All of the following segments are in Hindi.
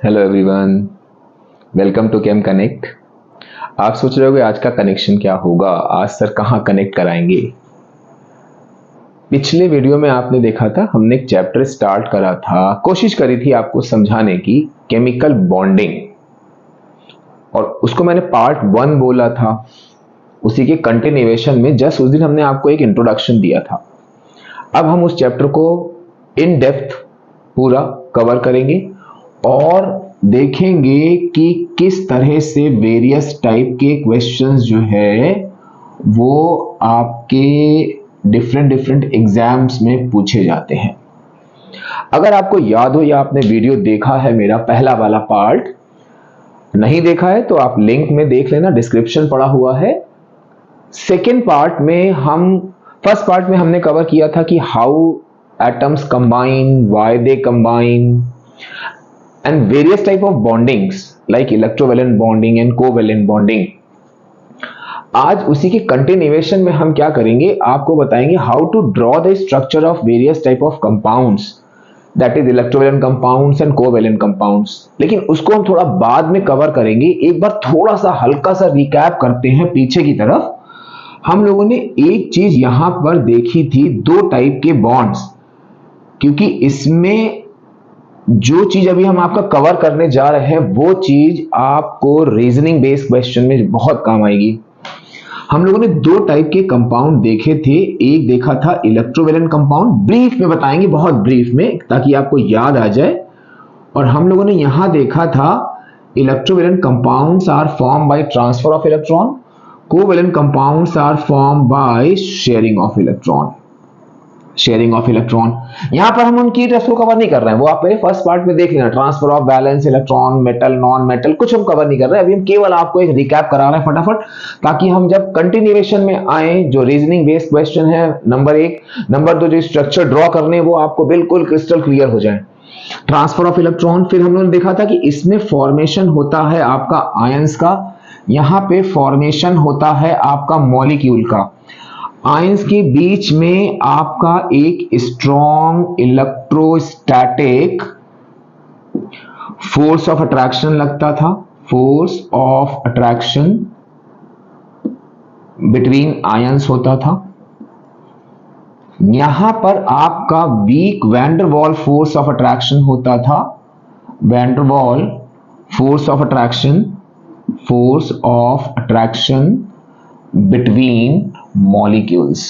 Hello everyone, welcome to Chem Connect. आप सोच रहे होगे आज का कनेक्शन क्या होगा, आज सर कहाँ कनेक्ट कराएंगे। पिछले वीडियो में आपने देखा था, हमने एक चैप्टर स्टार्ट करा था, कोशिश करी थी आपको समझाने की, केमिकल बॉन्डिंग, और उसको मैंने पार्ट 1 बोला था। उसी के कंटिन्यूएशन में जस्ट उस दिन हमने आपको एक इंट्रोडक्शन दिया था। अब हम उस चैप्टर को इन डेप्थ पूरा कवर करेंगे और देखेंगे कि किस तरह से वेरियस टाइप के क्वेश्चंस जो है वो आपके डिफरेंट एग्जाम्स में पूछे जाते हैं। अगर आपको याद हो या आपने वीडियो देखा है मेरा पहला वाला पार्ट, नहीं देखा है तो आप लिंक में देख लेना, डिस्क्रिप्शन पड़ा हुआ है। सेकेंड पार्ट में फर्स्ट पार्ट में हमने कवर किया था कि how atoms combine, why they combine, and various type of bondings like electrovalent bonding and covalent bonding। आज उसी के कंटिन्यूएशन में हम क्या करेंगे, आपको बताएंगे how to draw the structure of various type of compounds, that is electrovalent compounds and covalent compounds. लेकिन उसको हम थोड़ा बाद में कवर करेंगे। एक बार थोड़ा सा हल्का सा रिकैप करते हैं पीछे की तरफ। हम लोगों ने एक चीज यहां पर देखी थी, दो टाइप के बॉन्ड्स, क्योंकि इसमें जो चीज अभी हम आपका कवर करने जा रहे हैं वो चीज आपको रीजनिंग बेस्ड क्वेश्चन में बहुत काम आएगी। हम लोगों ने दो टाइप के कंपाउंड देखे थे। एक देखा था इलेक्ट्रोवेलेंट कंपाउंड, ब्रीफ में बताएंगे, बहुत ब्रीफ में, ताकि आपको याद आ जाए। और हम लोगों ने यहां देखा था electrovalent compounds are form by transfer of electron, covalent compounds are form by sharing of electron. यहां पर हम उनकी टेस्ट को कवर नहीं कर रहे हैं, वो आप मेरे फर्स्ट पार्ट में देख लेना। Transfer of valence electron, metal, non metal, कुछ हम कवर नहीं कर रहे हैं। अभी हम केवल आपको एक रिकैप करा रहे हैं फटाफट, ताकि हम जब कंटिन्यूएशन में आए, जो रीजनिंग बेस्ड क्वेश्चन है नंबर 1, नंबर 2 जो स्ट्रक्चर ड्रॉ करने वो आपको बिल्कुल क्रिस्टल क्लियर हो जाए। ट्रांसफर ऑफ इलेक्ट्रॉन, फिर हम लोगों ने देखा था कि इसमें फॉर्मेशन होता है आपका आयंस का, यहां पे फॉर्मेशन होता है आपका मॉलिक्यूल का। आयंस के बीच में आपका एक strong electrostatic force of attraction लगता था, force of attraction between ions होता था। यहां पर आपका weak van der Waals force of attraction होता था, van der Waals force of attraction between molecules.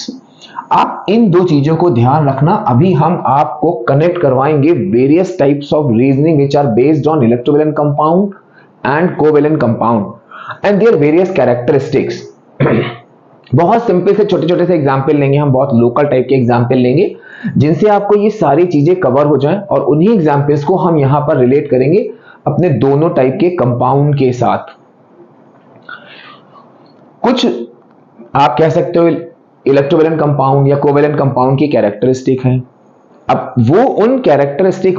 आप इन दो चीजों को ध्यान रखना। अभी हम आपको कनेक्ट करवाएंगे various types of reasoning which are based on electrovalent compound and covalent compound and their various characteristics. बहुत सिंपल से छोटे से एग्जाम्पल लेंगे हम, बहुत लोकल टाइप के एग्जाम्पल लेंगे, जिनसे आपको ये सारी चीजें कवर हो जाएं, और उन्हीं एग्जाम्पल्स को हम यहां पर रिलेट करेंगे अपने दोनों टाइप के कंपाउंड के साथ। कुछ आप कह सकते हो इलेक्ट्रोवेलेंट कंपाउंड या कोवेलेंट कंपाउंड की कैरेक्टरिस्टिक है। अब वो उन कैरेक्टरिस्टिक,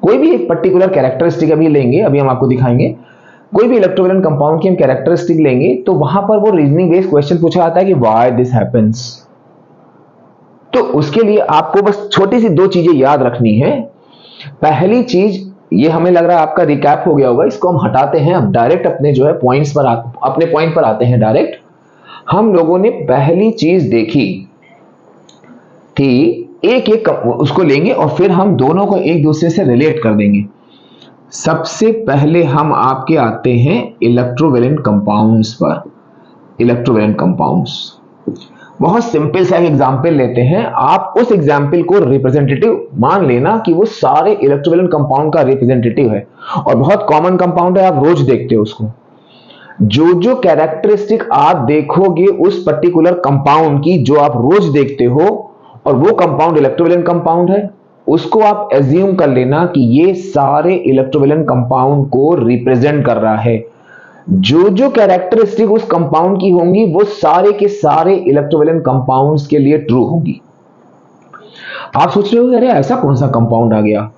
कोई भी एक पर्टिकुलर कैरेक्टरिस्टिक अभी लेंगे, अभी हम आपको दिखाएंगे, कोई भी इलेक्ट्रोवेलेंट कंपाउंड की हम कैरेक्टरिस्टिक लेंगे तो वहां पर वो रीजनिंग बेस्ड क्वेश्चन पूछा जाता है कि व्हाई दिस हैपेंस। तो उसके लिए आपको बस छोटी सी दो चीजें याद रखनी है। पहली चीज, ये हमें लग रहा है आपका रिकैप हो गया होगा, इसको हम हटाते हैं, अब डायरेक्ट अपने जो है पॉइंट्स पर अपने पॉइंट पर आते हैं डायरेक्ट। हम लोगों ने पहली चीज देखी थी, एक उसको लेंगे और फिर हम दोनों को एक दूसरे से रिलेट कर देंगे। सबसे पहले हम आपके आते हैं इलेक्ट्रोवेलेंट कंपाउंड्स पर। इलेक्ट्रोवेलेंट कंपाउंड्स, बहुत सिंपल सा एग्जांपल लेते हैं। आप उस एग्जांपल को रिप्रेजेंटेटिव मान लेना कि वो सारे इलेक्ट्रोवेलेंट कंपाउंड का रिप्रेजेंटेटिव है, और बहुत कॉमन कंपाउंड है, आप रोज देखते हो उसको। जो कैरेक्टरिस्टिक आप देखोगे उस पर्टिकुलर कंपाउंड की, जो आप रोज देखते हो, और वो कंपाउंड इलेक्ट्रोवेलेंट कंपाउंड है, उसको आप एज्यूम कर लेना कि ये सारे इलेक्ट्रोवेलेंट कंपाउंड को रिप्रेजेंट कर रहा है। जो कैरेक्टरिस्टिक उस कंपाउंड की होंगी वो सारे के सारे इलेक्ट्रोवेलेंट कंपाउंड्स के लिए ट्रू होंगी। आप सोच रहे हो अरे ऐसा कौन सा कंपाउंड आ गया,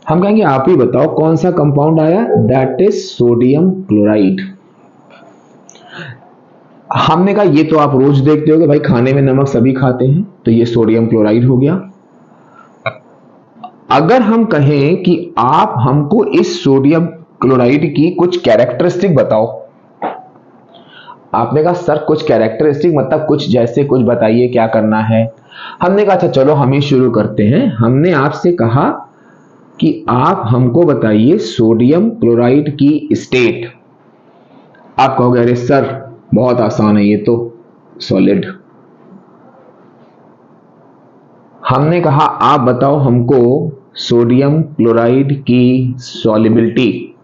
हम कहेंगे आप ही बताओ कौन सा कंपाउंड आया, दैट इज सोडियम क्लोराइड। हमने कहा ये तो आप रोज देखते हो, भाई खाने में नमक सभी खाते हैं, तो ये सोडियम क्लोराइड हो गया। अगर हम कहें कि आप हमको इस सोडियम क्लोराइड की कुछ कैरेक्टरिस्टिक बताओ। आपने कहा सर कुछ कैरेक्टरिस्टिक मतलब कुछ जैसे कुछ बताइए क्या करना है। हमने कहा अच्छा चलो हम ही शुरू करते हैं। हमने आपसे कहा कि आप हमको बताइए सोडियम क्लोराइड की स्टेट। आप कहोगे अरे सर बहुत आसान है ये तो, सॉलिड। हमने कहा आप बताओ हमको सोडियम क्लोराइड की सॉलिबिलिटी।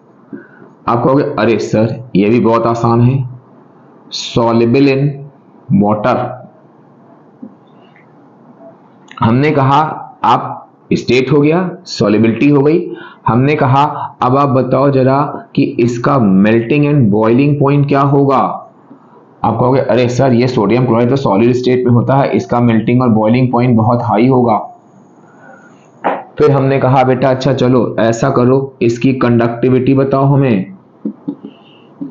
आप कहोगे अरे सर ये भी बहुत आसान है, सॉल्युबल इन वाटर। हमने कहा आप स्टेट हो गया, सॉल्युबिलिटी हो गई। हमने कहा अब आप बताओ जरा कि इसका मेल्टिंग एंड बॉइलिंग पॉइंट क्या होगा। आप कहोगे अरे सर ये सोडियम क्लोराइड तो सॉलिड स्टेट में होता है, इसका मेल्टिंग और बॉइलिंग पॉइंट बहुत हाई होगा। फिर हमने कहा बेटा अच्छा चलो ऐसा करो इसकी कंडक्टिविटी बताओ हमें।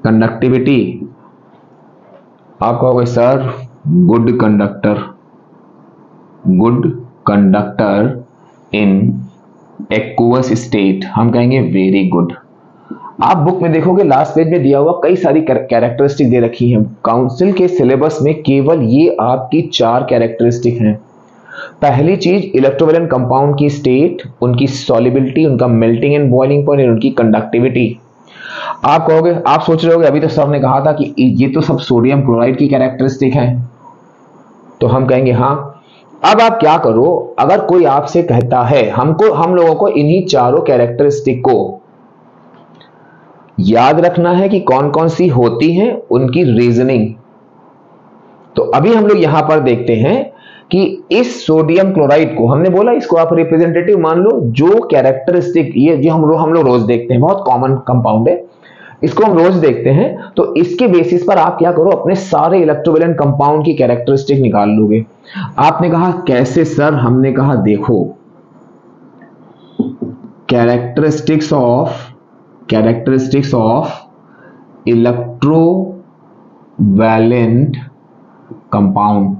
कंडक्टिविटी आप कहोगे sir good conductor, good conductor in aqueous state. हम कहेंगे वेरी गुड। आप बुक में देखोगे लास्ट पेज में दिया हुआ कई सारी कैरेक्टरिस्टिक दे रखी हैं। काउंसिल के सिलेबस में केवल ये आपकी 4 कैरेक्टरिस्टिक हैं। पहली चीज इलेक्ट्रोवैलेंट कंपाउंड की स्टेट, उनकी सॉल्युबिलिटी, उनका मेल्टिंग एंड बॉइलिंग पॉइंट, उनकी कंडक्टिविटी। आप कहोगे, आप सोच रहे होगे अभी तो सर ने कहा था कि ये तो सब सोडियम क्लोराइड की कैरेक्टरिस्टिक है, तो हम कहेंगे हाँ। अब आप क्या करो, अगर कोई आपसे कहता है हम लोगों को इन्हीं चारों कैरेक्टरिस्टिक को याद रखना है कि कौन कौन सी होती हैं, उनकी रीजनिंग। तो अभी हम लोग यहां पर देखते हैं कि इस सोडियम क्लोराइड को हमने बोला इसको आप रिप्रेजेंटेटिव मान लो, जो कैरेक्टरिस्टिक ये जो हम लोग रोज देखते हैं, बहुत कॉमन कंपाउंड है, इसको हम रोज देखते हैं। तो इसके बेसिस पर आप क्या करो, अपने सारे इलेक्ट्रोवैलेंट कंपाउंड की कैरेक्टरिस्टिक निकाल लोगे। आपने कहा कैसे सर, हमने कहा देखो कैरेक्टरिस्टिक्स ऑफ इलेक्ट्रोवैलेंट कंपाउंड।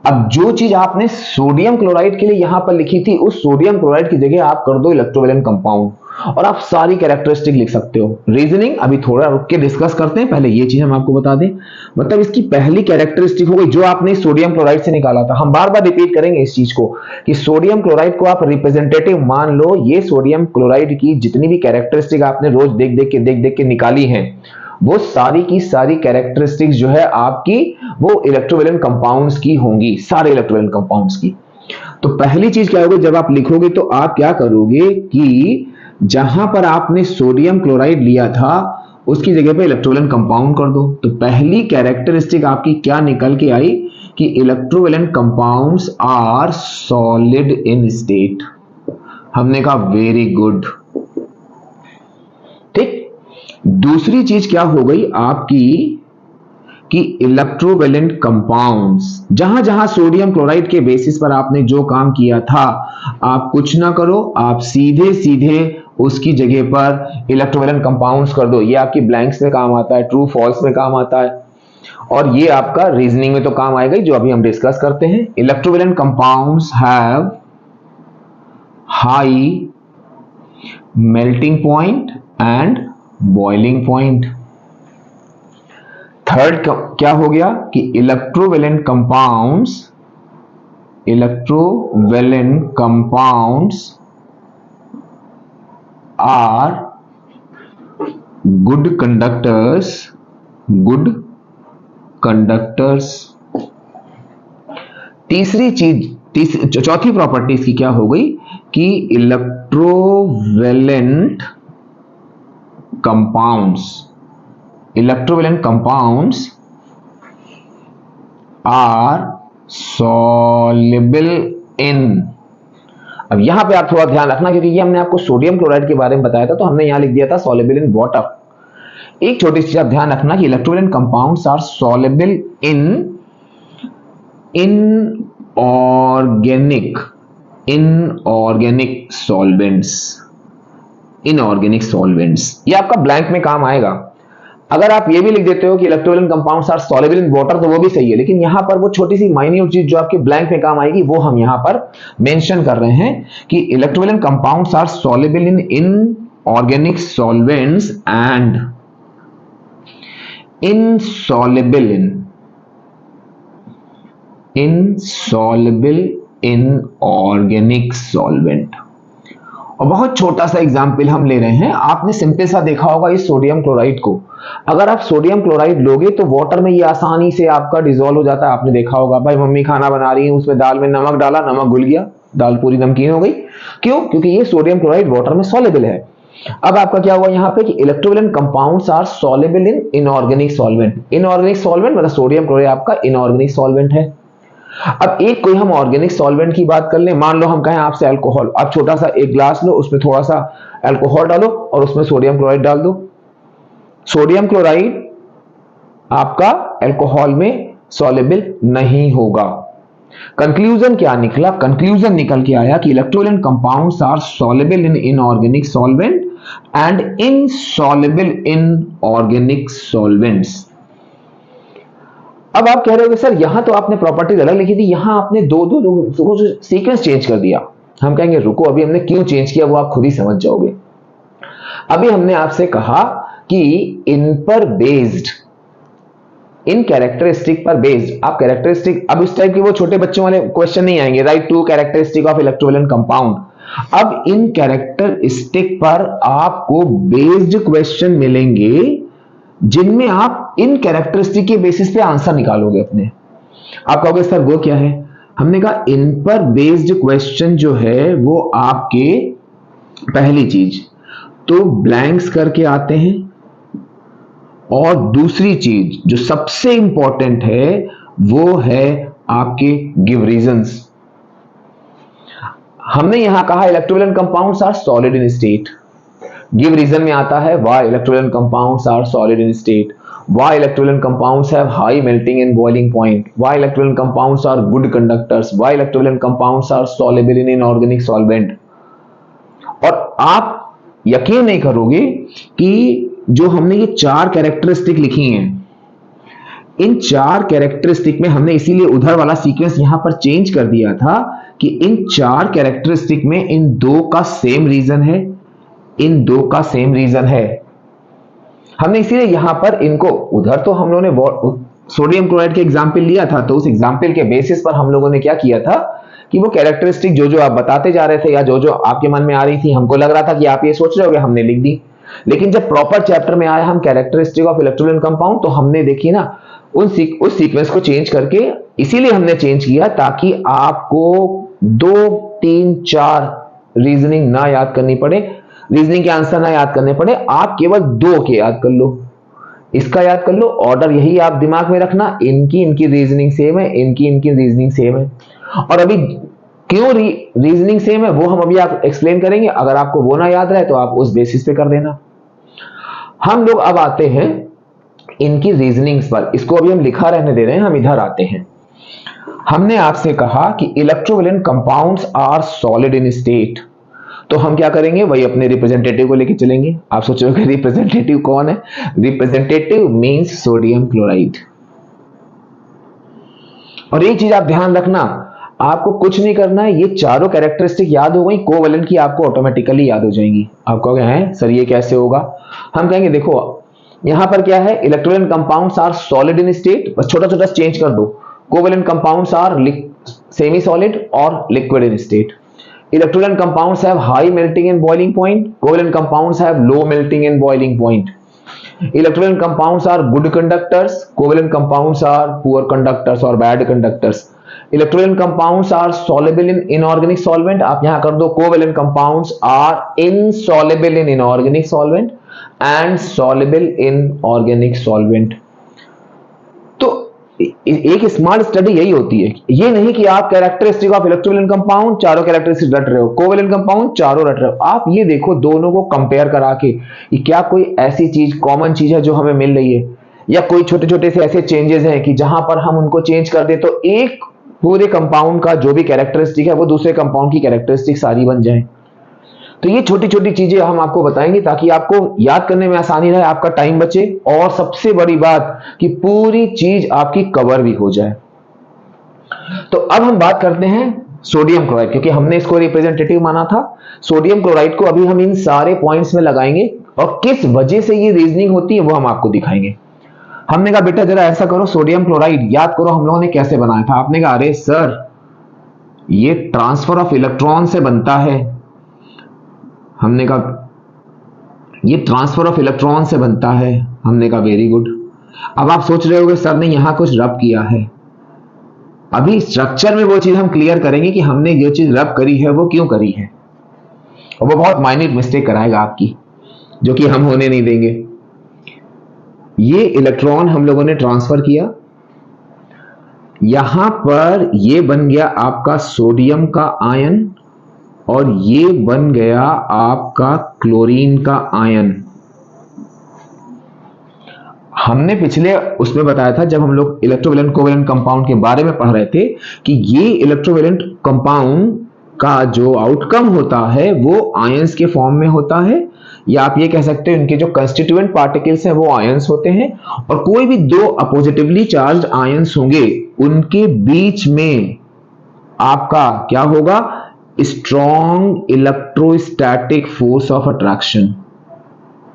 अब जो चीज आपने सोडियम क्लोराइड के लिए यहां पर लिखी थी, उस सोडियम क्लोराइड की जगह आप कर दो इलेक्ट्रोवैलेंट कंपाउंड और आप सारी कैरेक्टरिस्टिक लिख सकते हो। रीजनिंग अभी थोड़ा रुक के डिस्कस करते हैं, पहले ये चीज हम आपको बता दें। मतलब इसकी पहली कैरेक्टरिस्टिक हो गई जो आपने सोडियम क्लोराइड से निकाला था। हम बार बार रिपीट करेंगे इस चीज को कि सोडियम क्लोराइड को आप रिप्रेजेंटेटिव मान लो। ये सोडियम क्लोराइड की जितनी भी कैरेक्टरिस्टिक आपने रोज देख देख के निकाली है, वो सारी की सारी कैरेक्टरिस्टिक्स जो है आपकी वो इलेक्ट्रोवैलेंट कंपाउंड्स की होंगी, सारे इलेक्ट्रोवैलेंट कंपाउंड्स की। तो पहली चीज क्या होगी, जब आप लिखोगे तो आप क्या करोगे कि जहां पर आपने सोडियम क्लोराइड लिया था उसकी जगह पे इलेक्ट्रोवैलेंट कंपाउंड कर दो। तो पहली कैरेक्टरिस्टिक आपकी क्या निकल के आई कि electrovalent compounds are solid in state. हमने कहा वेरी गुड। ठीक, दूसरी चीज क्या हो गई आपकी कि इलेक्ट्रोवैलेंट कंपाउंड्स, जहां जहां सोडियम क्लोराइड के बेसिस पर आपने जो काम किया था, आप कुछ ना करो, आप सीधे सीधे उसकी जगह पर इलेक्ट्रोवैलेंट कंपाउंड्स कर दो। ये आपकी ब्लैंक्स में काम आता है, ट्रू फॉल्स में काम आता है, और ये आपका रीजनिंग में तो काम आएगा जो अभी हम डिस्कस करते हैं। Electrovalent compounds have high melting point and boiling point. Third क्या हो गया कि electrovalent compounds are good conductors. तीसरी चीज, चौथी प्रॉपर्टी इसकी क्या हो गई कि electrovalent compounds are soluble in. अब यहां पे आप थोड़ा ध्यान रखना क्योंकि ये हमने आपको सोडियम क्लोराइड के बारे में बताया था, तो हमने यहां लिख दिया था सॉल्युबल इन वाटर। एक छोटी सी चीज आप ध्यान रखना कि electrovalent compounds are soluble in inorganic solvents. ये आपका ब्लैंक में काम आएगा। अगर आप ये भी लिख देते हो कि electrovalent compounds are soluble in water, तो वो भी सही है, लेकिन यहां पर वो छोटी सी माइन्यूट चीज जो आपके ब्लैंक में काम आएगी वो हम यहां पर मेंशन कर रहे हैं कि electrovalent compounds are soluble in organic solvents and insoluble in organic solvent। और बहुत छोटा सा एग्जाम्पल हम ले रहे हैं। आपने सिंपल सा देखा होगा इस सोडियम क्लोराइड को, अगर आप सोडियम क्लोराइड लोगे तो वाटर में ये आसानी से आपका डिसॉल्व हो जाता है। आपने देखा होगा भाई, मम्मी खाना बना रही है, उसमें दाल में नमक डाला, नमक घुल गया, दाल पूरी नमकीन हो गई। क्यों? क्योंकि ये सोडियम क्लोराइड वाटर में सॉल्युबल है। अब आपका क्या हुआ यहाँ पे कि electrovalent compounds are soluble in inorganic solvent. Inorganic solvent मतलब सोडियम क्लोराइड आपका इनऑर्गेनिक सॉल्वेंट है। अब एक कोई हम ऑर्गेनिक सॉल्वेंट की बात कर लें, मान लो हम कहें आपसे अल्कोहल, आप छोटा सा एक ग्लास लो, उसमें थोड़ा सा अल्कोहल डालो और उसमें सोडियम क्लोराइड डाल दो। सोडियम क्लोराइड आपका अल्कोहल में सॉल्युबल नहीं होगा। कंक्लूजन क्या निकला? कंक्लूजन निकल के आया कि electrovalent compounds are soluble in inorganic solvent and insoluble in organic solvents. अब आप कह रहे हो सर यहां तो आपने प्रॉपर्टीज अलग लिखी थी, यहां आपने दो सीक्वेंस चेंज कर दिया। हम कहेंगे रुको, अभी हमने क्यों चेंज किया वो आप खुद ही समझ जाओगे। अभी हमने आपसे कहा कि इन पर बेस्ड, इन कैरेक्टरिस्टिक पर बेस्ड, आप कैरेक्टरिस्टिक, अब इस टाइप के वो छोटे बच्चों वाले क्वेश्चन नहीं आएंगे, write two characteristic of electrovalent compound. अब इन कैरेक्टरिस्टिक पर आपको बेस्ड क्वेश्चन मिलेंगे जिनमें आप इन कैरेक्टरिस्टिक के बेसिस पे आंसर निकालोगे अपने। आप कहोगे सर वो क्या है? हमने कहा इन पर बेस्ड क्वेश्चन जो है वो आपके पहली चीज तो ब्लैंक्स करके आते हैं, और दूसरी चीज जो सबसे इंपॉर्टेंट है वो है आपके गिव रीजंस। हमने यहां कहा electrovalent compounds are solid in state, give reason में आता है why electrovalent compounds are solid in state, why electrovalent compounds have high melting and boiling point, why electrovalent compounds are good conductors, why electrovalent compounds are soluble in inorganic solvent। और आप यकीन नहीं करोगे कि जो हमने ये चार कैरेक्टरिस्टिक लिखी हैं, इन चार कैरेक्टरिस्टिक में हमने इसीलिए उधर वाला सीक्वेंस यहां पर चेंज कर दिया था कि इन चार कैरेक्टरिस्टिक में इन दो का सेम रीजन है, इन दो का सेम रीजन है। हमने इसीलिए यहां पर इनको, उधर तो हम लोगों ने सोडियम क्लोराइड के एग्जाम्पल लिया था, तो उस एग्जाम्पल के बेसिस पर हम लोगों ने क्या किया था कि वो कैरेक्टरिस्टिक जो जो आप बताते जा रहे थे या जो जो आपके मन में आ रही थी, हमको लग रहा था कि आप ये सोच रहे होगे, हमने लिख दी। लेकिन जब प्रॉपर चैप्टर में आया हम कैरेक्टरिस्टिक ऑफ इलेक्ट्रोवैलेंट कंपाउंड, तो हमने देखी ना उस सीक्वेंस को चेंज करके, इसीलिए हमने चेंज किया ताकि आपको 2, 3, 4 रीजनिंग ना याद करनी पड़े, रीजनिंग के आंसर ना याद करने पड़े, आप केवल 2 के याद कर लो। इसका याद कर लो, ऑर्डर यही आप दिमाग में रखना, इनकी रीजनिंग सेम है, इनकी रीजनिंग सेम है। और अभी क्यों रीजनिंग सेम है वो हम अभी आप एक्सप्लेन करेंगे। अगर आपको वो ना याद रहे तो आप उस बेसिस पे कर देना। हम लोग अब आते हैं इनकी रीजनिंग्स पर, इसको अभी हम लिखा रहने दे रहे हैं, हम इधर आते हैं। हमने आपसे कहा कि electrovalent compounds are solid in state, तो हम क्या करेंगे, वही अपने रिप्रेजेंटेटिव को लेके चलेंगे। आप सोचोगे रिप्रेजेंटेटिव कौन है? Representative means sodium chloride. और एक चीज आप ध्यान रखना, आपको कुछ नहीं करना है, ये चारों कैरेक्टरिस्टिक याद हो गई, कोवैलेंट की आपको ऑटोमेटिकली याद हो जाएंगी। आप कहोगे हैं सर ये कैसे होगा? हम कहेंगे देखो यहां पर क्या है, electrovalent compounds are solid in state, बस छोटा छोटा चेंज कर दो। Covalent compounds are semi solid और liquid in state. Electrovalent compounds have high melting and boiling point. Covalent compounds have low melting and boiling point. Electrovalent compounds are good conductors. Covalent compounds are poor conductors or bad conductors. Electrovalent compounds are soluble in inorganic solvent. आप यहां कर दो covalent compounds are insoluble in inorganic solvent and soluble in organic solvent. एक स्मार्ट स्टडी यही होती है, ये नहीं कि आप कैरेक्टरिस्टिक ऑफ इलेक्ट्रोवैलेंट कंपाउंड चारों कैरेक्टरिस्टिक रट रहे हो, कोवैलेंट कंपाउंड चारों रट रहे हो। आप ये देखो दोनों को कंपेयर करा के क्या कोई ऐसी चीज कॉमन चीज है जो हमें मिल रही है, या कोई छोटे छोटे से ऐसे चेंजेस हैं कि जहां पर हम उनको चेंज कर दे तो एक पूरे कंपाउंड का जो भी कैरेक्टरिस्टिक है वो दूसरे कंपाउंड की कैरेक्टरिस्टिक सारी बन जाए। तो ये छोटी छोटी चीजें हम आपको बताएंगे ताकि आपको याद करने में आसानी रहे, आपका टाइम बचे, और सबसे बड़ी बात कि पूरी चीज आपकी कवर भी हो जाए। तो अब हम बात करते हैं सोडियम क्लोराइड, क्योंकि हमने इसको रिप्रेजेंटेटिव माना था। सोडियम क्लोराइड को अभी हम इन सारे पॉइंट्स में लगाएंगे और किस वजह से ये रीजनिंग होती है वो हम आपको दिखाएंगे। हमने कहा बेटा जरा ऐसा करो, सोडियम क्लोराइड याद करो हम लोगों ने कैसे बनाया था। आपने कहा अरे सर ये ट्रांसफर ऑफ इलेक्ट्रॉन से बनता है। हमने कहा ये ट्रांसफर ऑफ इलेक्ट्रॉन से बनता है। हमने कहा वेरी गुड। अब आप सोच रहे होगे सर ने यहां कुछ रब किया है। अभी स्ट्रक्चर में वो चीज हम क्लियर करेंगे कि हमने जो चीज रब करी है वो क्यों करी है, और वो बहुत माइन्यूट मिस्टेक कराएगा आपकी, जो कि हम होने नहीं देंगे। ये इलेक्ट्रॉन हम लोगों ने ट्रांसफर किया, यहां पर ये बन गया आपका सोडियम का आयन और ये बन गया आपका क्लोरीन का आयन। हमने पिछले उसमें बताया था जब हम लोग इलेक्ट्रोवैलेंट कोवैलेंट कंपाउंड के बारे में पढ़ रहे थे कि ये इलेक्ट्रोवैलेंट कंपाउंड का जो आउटकम होता है वो आयंस के फॉर्म में होता है, या आप ये कह सकते हो इनके जो कंस्टिट्यूएंट पार्टिकल्स हैं वो आयंस होते हैं, और कोई भी दो अपोजिटिवली चार्ज्ड आयंस होंगे उनके बीच में आपका क्या होगा, strong electrostatic force of attraction.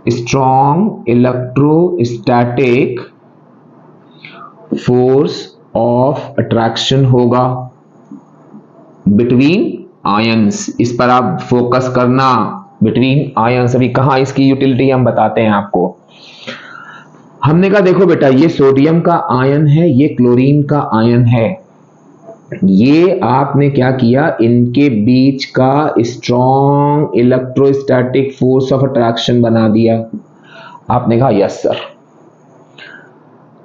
Strong electrostatic force of attraction होगा बिटवीन आयंस। इस पर आप फोकस करना, बिटवीन आयंस। अभी कहां इसकी यूटिलिटी हम बताते हैं आपको। हमने कहा देखो बेटा ये सोडियम का आयन है, ये क्लोरीन का आयन है, ये आपने क्या किया, इनके बीच का strong electrostatic force of attraction बना दिया। आपने कहा yes sir.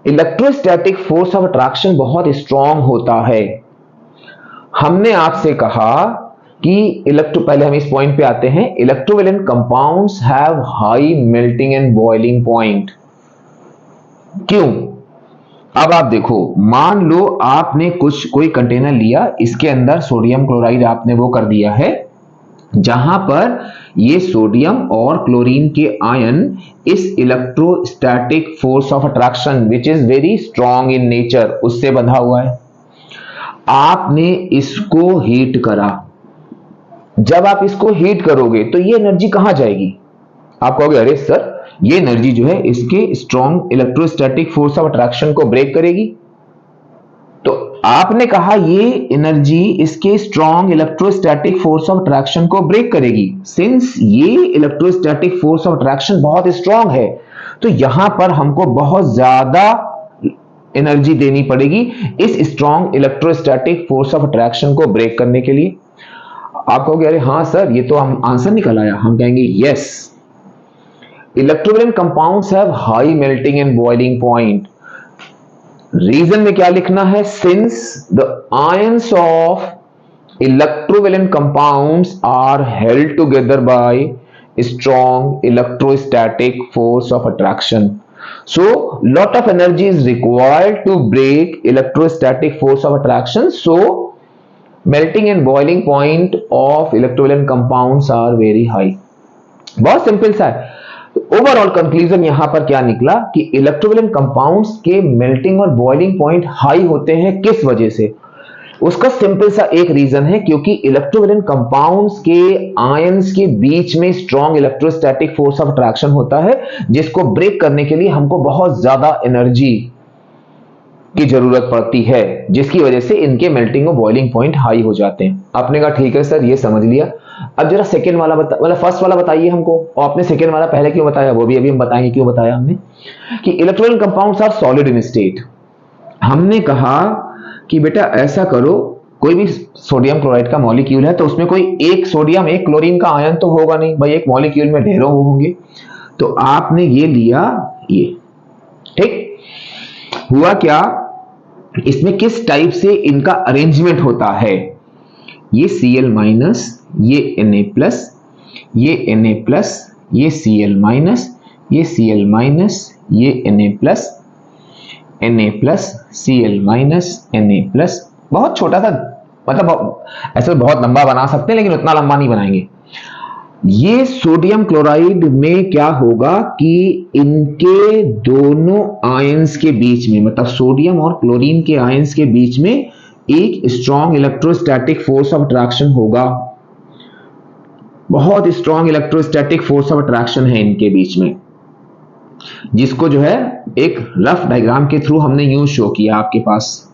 Electrostatic force of attraction बहुत स्ट्रॉन्ग होता है। हमने आपसे कहा कि पहले हम इस पॉइंट पे आते हैं, electrovalent compounds have high melting and boiling point. क्यों? अब आप देखो, मान लो आपने कोई कंटेनर लिया, इसके अंदर सोडियम क्लोराइड आपने वो कर दिया है, जहां पर ये सोडियम और क्लोरीन के आयन इस electrostatic force of attraction which is very strong in nature उससे बंधा हुआ है। आपने इसको हीट करा। जब आप इसको हीट करोगे तो ये एनर्जी कहां जाएगी? आप कहोगे अरे सर ये एनर्जी जो है इसके strong electrostatic force of attraction को ब्रेक करेगी। तो आपने कहा ये एनर्जी इसके strong electrostatic force of attraction को ब्रेक करेगी। सिंस ये इलेक्ट्रोस्टैटिक फोर्स ऑफ अट्रैक्शन बहुत स्ट्रॉन्ग है तो यहां पर हमको बहुत ज्यादा एनर्जी देनी पड़ेगी इस strong electrostatic force of attraction को ब्रेक करने के लिए। आप कहोगे अरे हाँ सर ये तो हम आंसर निकल आया। हम कहेंगे yes, electrovalent compounds have high melting and boiling point. Reason में क्या लिखना है, since the ions of electrovalent compounds are held together by strong electrostatic force of attraction, so lot of energy is required to break electrostatic force of attraction, so melting and boiling point of electrovalent compounds are very high। बहुत सिंपल सा है। ओवरऑल कंक्लूजन यहां पर क्या निकला कि इलेक्ट्रोवैलेंट कंपाउंड्स के मेल्टिंग और बॉइलिंग पॉइंट हाई होते हैं। किस वजह से? उसका सिंपल सा एक रीजन है, क्योंकि इलेक्ट्रोवैलेंट कंपाउंड्स के आयंस के बीच में strong electrostatic force of attraction होता है, जिसको ब्रेक करने के लिए हमको बहुत ज्यादा एनर्जी की जरूरत पड़ती है, जिसकी वजह से इनके मेल्टिंग और बॉइलिंग पॉइंट हाई हो जाते हैं। आपने कहा ठीक है सर ये समझ लिया। अब जरा सेकेंड वाला मतलब फर्स्ट वाला बताइए हमको, और आपने सेकेंड वाला पहले क्यों बताया वो भी अभी हम बताएंगे क्यों बताया हमने। कि electrovalent compounds are solid in state. हमने कहा कि बेटा ऐसा करो, कोई भी सोडियम क्लोराइड का मॉलिक्यूल है तो उसमें कोई एक सोडियम एक क्लोरीन का आयन तो होगा नहीं भाई, एक मॉलिक्यूल में ढेरों होंगे। तो आपने ये लिया, ये ठीक हुआ क्या, इसमें किस टाइप से इनका अरेंजमेंट होता है, ये Cl माइनस, ये Na प्लस, ये Na प्लस, ये Cl माइनस, ये Cl माइनस, ये Na plus, Na plus, Cl minus, Na plus. बहुत छोटा सा, मतलब ऐसे बहुत लंबा बना सकते हैं लेकिन उतना लंबा नहीं बनाएंगे। ये सोडियम क्लोराइड में क्या होगा कि इनके दोनों आयंस के बीच में, मतलब सोडियम और क्लोरीन के आयंस के बीच में एक strong electrostatic force of attraction होगा, बहुत strong electrostatic force of attraction है इनके बीच में, जिसको जो है एक रफ डायग्राम के थ्रू हमने यूं शो किया आपके पास।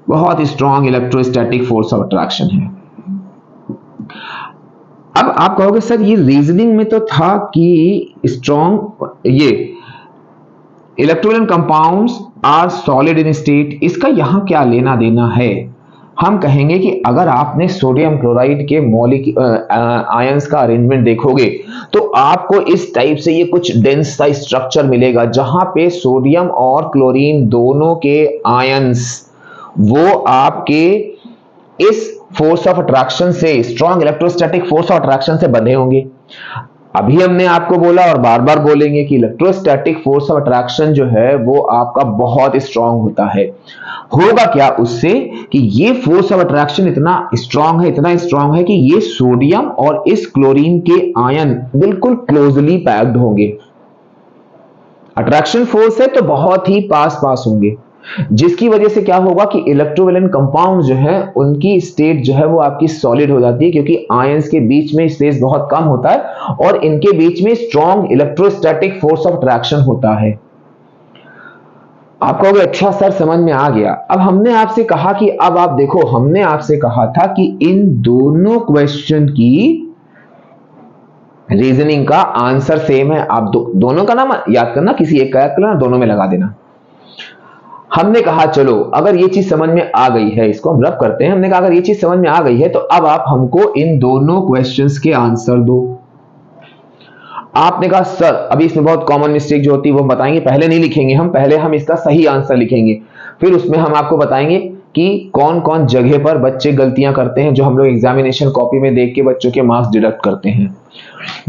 बहुत strong electrostatic force of attraction है। अब आप कहोगे सर ये रीजनिंग में तो था कि स्ट्रॉन्ग ये electrovalent compounds are solid in state, इसका यहां क्या लेना देना है? हम कहेंगे कि अगर आपने सोडियम क्लोराइड के आयंस का अरेंजमेंट देखोगे तो आपको इस टाइप से ये कुछ डेंस सा स्ट्रक्चर मिलेगा, जहां पे सोडियम और क्लोरीन दोनों के आयंस वो आपके इस फोर्स ऑफ अट्रैक्शन से, strong electrostatic force of attraction से बंधे होंगे। अभी हमने आपको बोला और बार बार बोलेंगे कि इलेक्ट्रोस्टैटिक फोर्स ऑफ अट्रैक्शन जो है वो आपका बहुत स्ट्रांग होता है। होगा क्या उससे कि ये फोर्स ऑफ अट्रैक्शन इतना स्ट्रांग है, इतना स्ट्रांग है कि ये सोडियम और इस क्लोरीन के आयन बिल्कुल क्लोजली पैक्ड होंगे। अट्रैक्शन फोर्स है तो बहुत ही पास पास होंगे, जिसकी वजह से क्या होगा कि इलेक्ट्रोवेलेंट कंपाउंड जो है उनकी स्टेट जो है वो आपकी सॉलिड हो जाती है, क्योंकि आयंस के बीच में स्पेस बहुत कम होता है और इनके बीच में strong electrostatic force of attraction होता है। आप कहोगे अच्छा सर समझ में आ गया। अब हमने आपसे कहा कि अब आप देखो, हमने आपसे कहा था कि इन दोनों क्वेश्चन की रीजनिंग का आंसर सेम है। आप दोनों का नाम याद करना, किसी एक का याद करना, दोनों में लगा देना। हमने कहा चलो अगर ये चीज समझ में आ गई है, इसको हम रब करते हैं। हमने कहा अगर ये चीज समझ में आ गई है तो अब आप हमको इन दोनों क्वेश्चंस के आंसर दो। आपने कहा सर अभी इसमें बहुत कॉमन मिस्टेक जो होती है वो हम बताएंगे, पहले नहीं लिखेंगे हम, पहले हम इसका सही आंसर लिखेंगे, फिर उसमें हम आपको बताएंगे कि कौन कौन जगह पर बच्चे गलतियां करते हैं जो हम लोग एग्जामिनेशन कॉपी में देख के बच्चों के मार्क्स डिडक्ट करते हैं।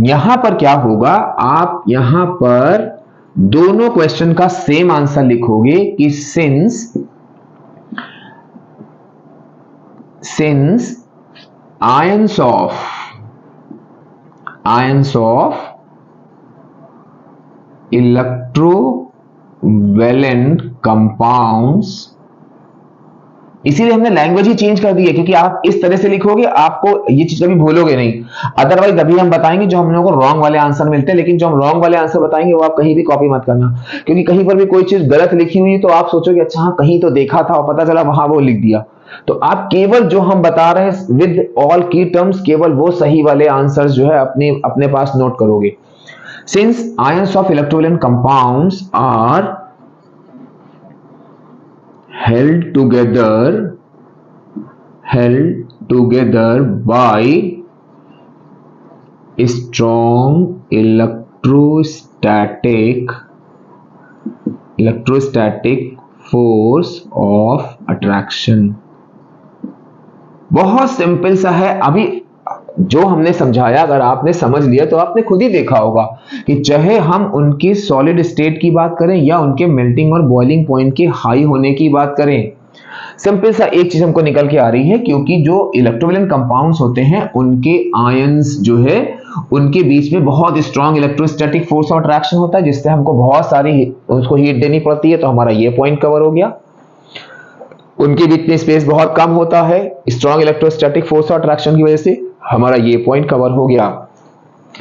यहां पर क्या होगा, आप यहां पर दोनों क्वेश्चन का सेम आंसर लिखोगे कि since ions of electrovalent compounds, इसीलिए हमने लैंग्वेज ही चेंज कर दी है, क्योंकि आप इस तरह से लिखोगे आपको ये चीज कभी भूलोगे नहीं। अदरवाइज अभी हम बताएंगे जो हम लोगों को रॉन्ग वाले आंसर मिलते हैं, लेकिन जो हम रॉन्ग वाले आंसर बताएंगे वो आप कहीं भी कॉपी मत करना, क्योंकि कहीं पर भी कोई चीज गलत लिखी हुई तो आप सोचोगे अच्छा हाँ कहीं तो देखा था और पता चला वहां वो लिख दिया। तो आप केवल जो हम बता रहे हैं विद ऑल की टर्म्स, केवल वो सही वाले आंसर जो है अपने पास नोट करोगे। Since ions of electrovalent compounds are held together by strong electrostatic force of attraction। बहुत सिंपल सा है। अभी जो हमने समझाया अगर आपने समझ लिया तो आपने खुद ही देखा होगा कि चाहे हम उनकी सॉलिड स्टेट की बात करें या उनके मेल्टिंग और बॉइलिंग पॉइंट के हाई होने की बात करें, सिंपल सा एक चीज हमको निकल के आ रही है, क्योंकि जो इलेक्ट्रोवेलेंट कंपाउंड्स होते हैं उनके आयंस जो है उनके बीच में बहुत strong electrostatic force of attraction होता है, जिससे हमको बहुत सारी उसको हीट देनी पड़ती है। तो हमारा ये पॉइंट कवर हो गया। उनके बीच में स्पेस बहुत कम होता है strong electrostatic force of attraction की वजह से, हमारा ये पॉइंट कवर हो गया।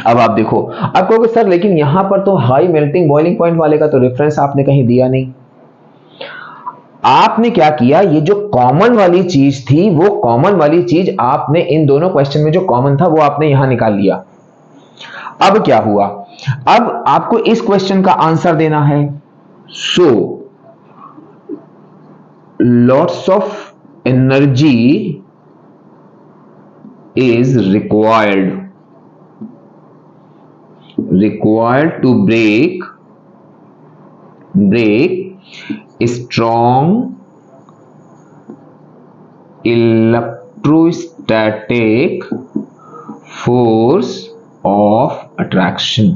अब आप देखो, आप कहोगे सर लेकिन यहां पर तो हाई मेल्टिंग बॉइलिंग पॉइंट वाले का तो रेफरेंस आपने कहीं दिया नहीं। आपने क्या किया, ये जो कॉमन वाली चीज थी वो कॉमन वाली चीज आपने इन दोनों क्वेश्चन में जो कॉमन था वो आपने यहां निकाल लिया। अब क्या हुआ, अब आपको इस क्वेश्चन का आंसर देना है। So lots of energy is required to break strong electrostatic force of attraction।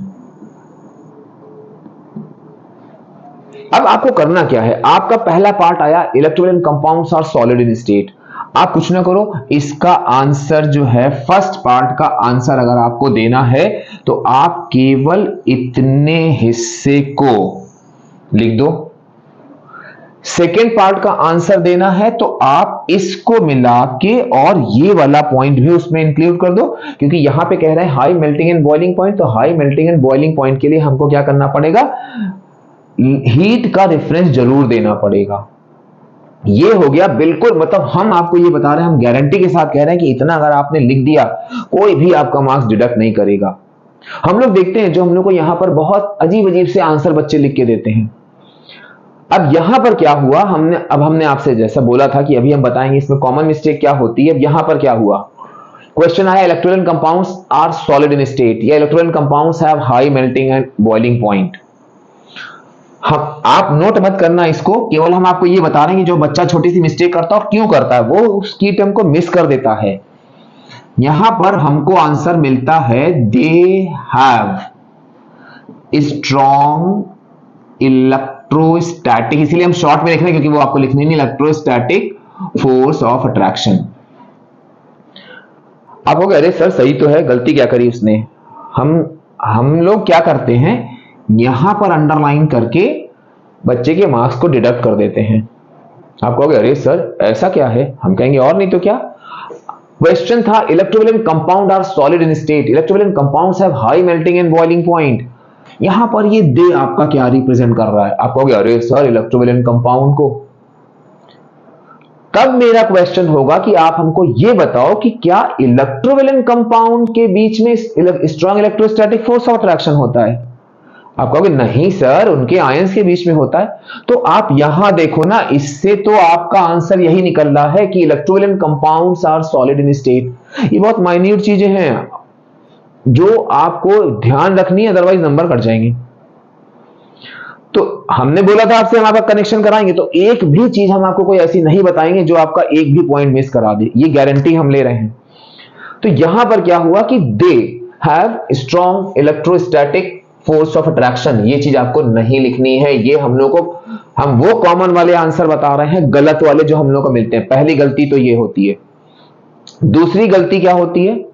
अब आपको करना क्या है, आपका पहला पार्ट आया electrovalent compounds are solid in state. आप कुछ ना करो, इसका आंसर जो है फर्स्ट पार्ट का आंसर अगर आपको देना है तो आप केवल इतने हिस्से को लिख दो। सेकेंड पार्ट का आंसर देना है तो आप इसको मिला के और ये वाला पॉइंट भी उसमें इंक्लूड कर दो, क्योंकि यहां पे कह रहे हैं high melting and boiling point, तो high melting and boiling point के लिए हमको क्या करना पड़ेगा, हीट का रेफरेंस जरूर देना पड़ेगा। ये हो गया बिल्कुल, मतलब हम आपको ये बता रहे हैं, हम गारंटी के साथ कह रहे हैं कि इतना अगर आपने लिख दिया कोई भी आपका मार्क्स डिडक्ट नहीं करेगा। हम लोग देखते हैं जो हम लोग को यहां पर बहुत अजीब अजीब से आंसर बच्चे लिख के देते हैं। अब यहां पर क्या हुआ, हमने आपसे जैसा बोला था कि अभी हम बताएंगे इसमें कॉमन मिस्टेक क्या होती है। अब यहां पर क्या हुआ, क्वेश्चन आया electrolyte compounds are solid in state या electrolyte compounds have high melting and boiling point. हम आप नोट मत करना इसको, केवल हम आपको ये बता रहे हैं कि जो बच्चा छोटी सी मिस्टेक करता है और क्यों करता है, वो उसकी टर्म को मिस कर देता है। यहां पर हमको आंसर मिलता है दे हैव स्ट्रॉन्ग इलेक्ट्रोस्टैटिक, इसीलिए हम शॉर्ट में लिख रहे हैं क्योंकि वो आपको लिखनी नहीं, इलेक्ट्रोस्टैटिक फोर्स ऑफ अट्रैक्शन। आप हो गए अरे सर सही तो है, गलती क्या करी उसने। हम लोग क्या करते हैं, यहां पर अंडरलाइन करके बच्चे के मार्क्स को डिडक्ट कर देते हैं। आप कहोगे अरे सर ऐसा क्या है, हम कहेंगे और नहीं तो क्या। क्वेश्चन था electrovalent compound are solid in state, electrovalent compounds have high melting and boiling point. यहां पर ये दे आपका क्या रिप्रेजेंट कर रहा है, आप कहोगे अरे सर इलेक्ट्रोवैलेंट कंपाउंड को। तब मेरा क्वेश्चन होगा कि आप हमको ये बताओ कि क्या इलेक्ट्रोवैलेंट कंपाउंड के बीच में strong electrostatic force of attraction होता है। आप कहोगे नहीं सर, उनके आयंस के बीच में होता है। तो आप यहां देखो ना, इससे तो आपका आंसर यही निकल रहा है कि electrovalent compounds are solid in state. ये बहुत माइन्यूट चीजें हैं जो आपको ध्यान रखनी है, अदरवाइज नंबर कट जाएंगे। तो हमने बोला था आपसे हम आपका कनेक्शन कराएंगे, तो एक भी चीज हम आपको कोई ऐसी नहीं बताएंगे जो आपका एक भी पॉइंट मिस करा दे, ये गारंटी हम ले रहे हैं। तो यहां पर क्या हुआ कि they have strong electrostatic force of attraction, ये चीज आपको नहीं लिखनी है। ये हम लोग को, हम वो कॉमन वाले आंसर बता रहे हैं, गलत वाले जो हम लोग को मिलते हैं। पहली गलती तो ये होती है। दूसरी गलती क्या होती है,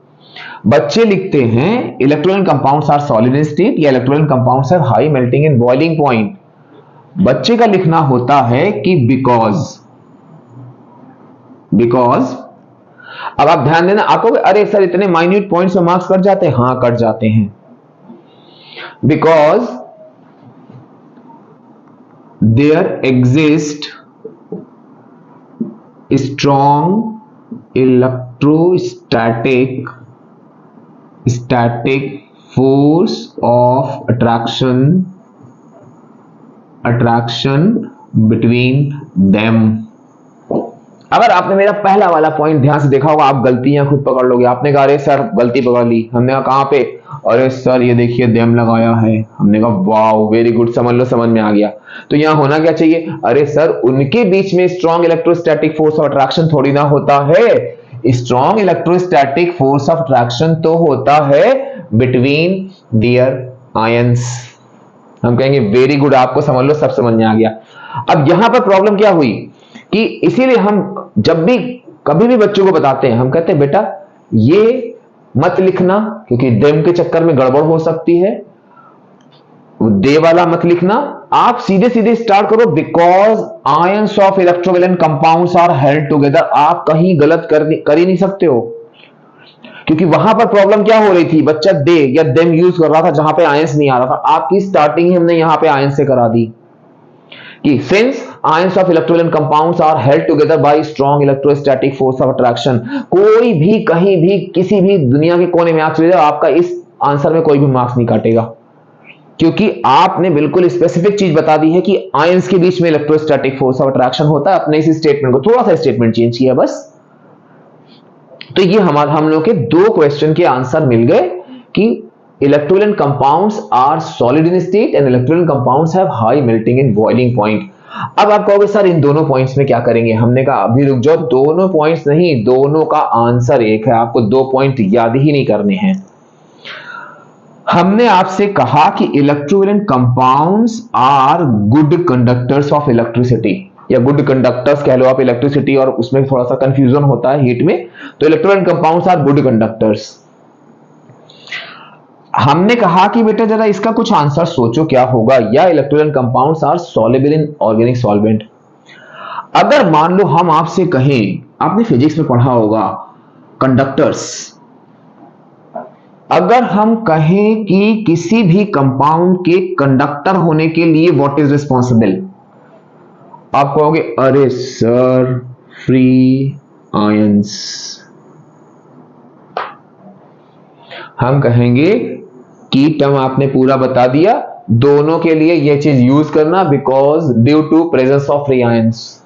बच्चे लिखते हैं electrolyte compounds are solid in state या electrolyte compounds have high melting and boiling point. बच्चे का लिखना होता है कि बिकॉज। अब आप ध्यान देना, आपको अरे सर इतने माइन्यूट पॉइंट्स में मार्क्स कट जाते हैं, हाँ कट जाते हैं। Because there exist strong electrostatic force of attraction between them. अगर आपने मेरा पहला वाला पॉइंट ध्यान से देखा होगा, आप गलतियां खुद पकड़ लोगे। आपने कहा अरे सर गलती पकड़ ली, हमने कहा कहां पे, अरे सर ये देखिए देम लगाया है, हमने कहा वाओ वेरी गुड, समझ लो समझ में आ गया। तो यहां होना क्या चाहिए, अरे सर उनके बीच में strong electrostatic force of attraction थोड़ी ना होता है, strong electrostatic force of attraction तो होता है बिटवीन दियर आयंस। हम कहेंगे वेरी गुड, आपको समझ लो सब समझ में आ गया। अब यहां पर प्रॉब्लम क्या हुई कि इसीलिए हम जब भी कभी भी बच्चों को बताते हैं, हम कहते हैं बेटा ये मत लिखना क्योंकि देम के चक्कर में गड़बड़ हो सकती है, दे वाला मत लिखना, आप सीधे सीधे स्टार्ट करो because ions of electrovalent compounds are held together. आप कहीं गलत कर ही नहीं सकते हो, क्योंकि वहां पर प्रॉब्लम क्या हो रही थी, बच्चा दे या देम यूज कर रहा था जहां पे आयंस नहीं आ रहा था। आपकी स्टार्टिंग ही हमने यहां पे आयंस से करा दी कि since ions of electrovalent compounds are held together by strong electrostatic force of attraction. कोई भी कहीं भी किसी भी दुनिया के कोने में आप चले जाओ, आपका इस आंसर में कोई भी मार्क्स नहीं काटेगा, क्योंकि आपने बिल्कुल स्पेसिफिक चीज बता दी है कि आयंस के बीच में इलेक्ट्रोस्टैटिक फोर्स ऑफ अट्रैक्शन होता है। अपने इस स्टेटमेंट को थोड़ा सा स्टेटमेंट चेंज किया बस। तो ये हम लोग के दो क्वेश्चन के आंसर मिल गए कि electrovalent compounds are solid in state and electrovalent compounds have high melting and boiling point. अब आप कहोगे सर इन दोनों पॉइंट्स में क्या करेंगे, हमने कहा अभी रुक जाओ, दोनों पॉइंट्स नहीं, दोनों का आंसर एक है, आपको दो पॉइंट याद ही नहीं करने हैं। हमने आपसे कहा कि electrovalent compounds are good conductors of electricity, या गुड कंडक्टर्स कह लो आप इलेक्ट्रिसिटी, और उसमें थोड़ा सा कंफ्यूजन होता है हीट में, तो electrovalent compounds are good conductors. हमने कहा कि बेटा जरा इसका कुछ आंसर सोचो क्या होगा, या electrovalent compounds are soluble in organic solvent. अगर मान लो हम आपसे कहें, आपने फिजिक्स में पढ़ा होगा कंडक्टर्स, अगर हम कहें कि किसी भी कंपाउंड के कंडक्टर होने के लिए व्हाट इज रिस्पॉन्सिबल, आप कहोगे अरे सर फ्री आयंस। हम कहेंगे की टर्म आपने पूरा बता दिया, दोनों के लिए यह चीज यूज करना, because due to presence of free ions,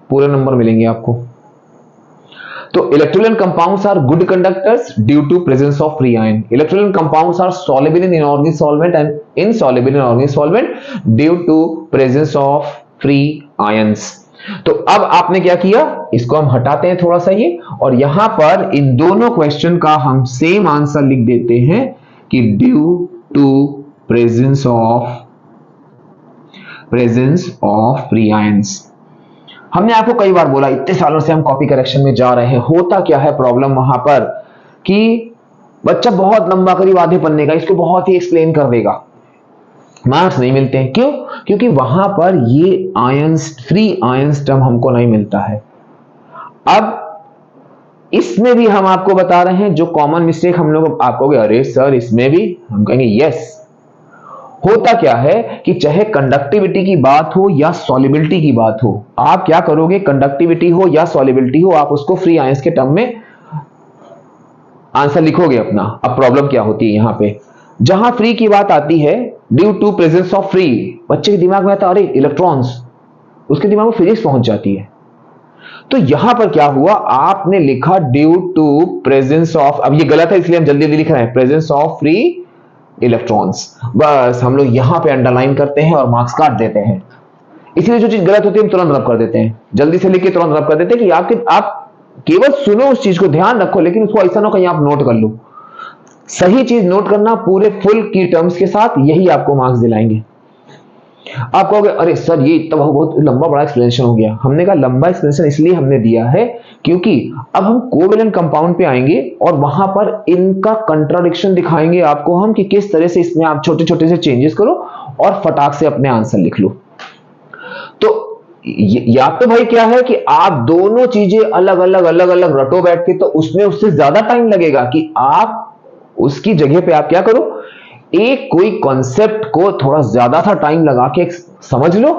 पूरे नंबर मिलेंगे आपको। तो electrolyte compounds are good conductors due to presence of free ion. Electrolyte compounds are soluble in inorganic solvent and insoluble in organic solvent due to presence of free ions. तो अब आपने क्या किया, इसको हम हटाते हैं थोड़ा सा ये, और यहां पर इन दोनों क्वेश्चन का हम सेम आंसर लिख देते हैं कि due to presence of free ions. हमने आपको कई बार बोला, इतने सालों से हम कॉपी करेक्शन में जा रहे हैं, होता क्या है प्रॉब्लम वहां पर कि बच्चा बहुत लंबा, करीब आधे पन्ने का, इसको बहुत ही एक्सप्लेन कर देगा, मार्क्स नहीं मिलते हैं। क्यों? क्योंकि वहां पर ये आयंस, फ्री आयंस टर्म हमको नहीं मिलता है। अब इसमें भी हम आपको बता रहे हैं जो कॉमन मिस्टेक हम लोग, आप कहोगे अरे सर इसमें भी, हम कहेंगे यस। होता क्या है कि चाहे कंडक्टिविटी की बात हो या सॉल्युबिलिटी की बात हो, आप क्या करोगे, कंडक्टिविटी हो या सॉल्युबिलिटी हो, आप उसको फ्री आयंस के टर्म में आंसर लिखोगे अपना। अब प्रॉब्लम क्या होती है यहां पे, जहां फ्री की बात आती है, due to presence of free, बच्चे के दिमाग में आता अरे इलेक्ट्रॉन्स, उसके दिमाग में फिजिक्स पहुंच जाती है। तो यहां पर क्या हुआ, आपने लिखा ड्यू टू प्रेजेंस ऑफ, अब ये गलत है इसलिए हम जल्दी जल्दी लिख रहे हैं, प्रेजेंस ऑफ फ्री इलेक्ट्रॉन्स। बस हम लोग यहां पे अंडरलाइन करते हैं और मार्क्स काट देते हैं। इसलिए जो चीज गलत होती है हम तुरंत रब कर देते हैं, जल्दी से लिख के तुरंत रब कर देते हैं कि आप केवल सुनो, उस चीज को ध्यान रखो, लेकिन उसको ऐसा ना कहीं आप नोट कर लो। सही चीज नोट करना पूरे फुल की टर्म्स के साथ, यही आपको मार्क्स दिलाएंगे। आप कहोगे अरे सर ये इतना बहुत लंबा बड़ा एक्सप्लेनेशन हो गया। हमने कहा लंबा एक्सप्लेनेशन इसलिए हमने दिया है क्योंकि अब हम कोवेलेंट कंपाउंड पे आएंगे और वहां पर इनका कंट्राडिक्शन दिखाएंगे आपको हम कि किस तरह से इसमें आप छोटे छोटे से चेंजेस करो और फटाक से अपने आंसर लिख लो। तो या तो भाई क्या है कि आप दोनों चीजें अलग अलग रटो बैठ के, तो उसमें उससे ज्यादा टाइम लगेगा कि आप उसकी जगह पे आप क्या करो, एक कोई कॉन्सेप्ट को थोड़ा ज्यादा सा टाइम लगा के समझ लो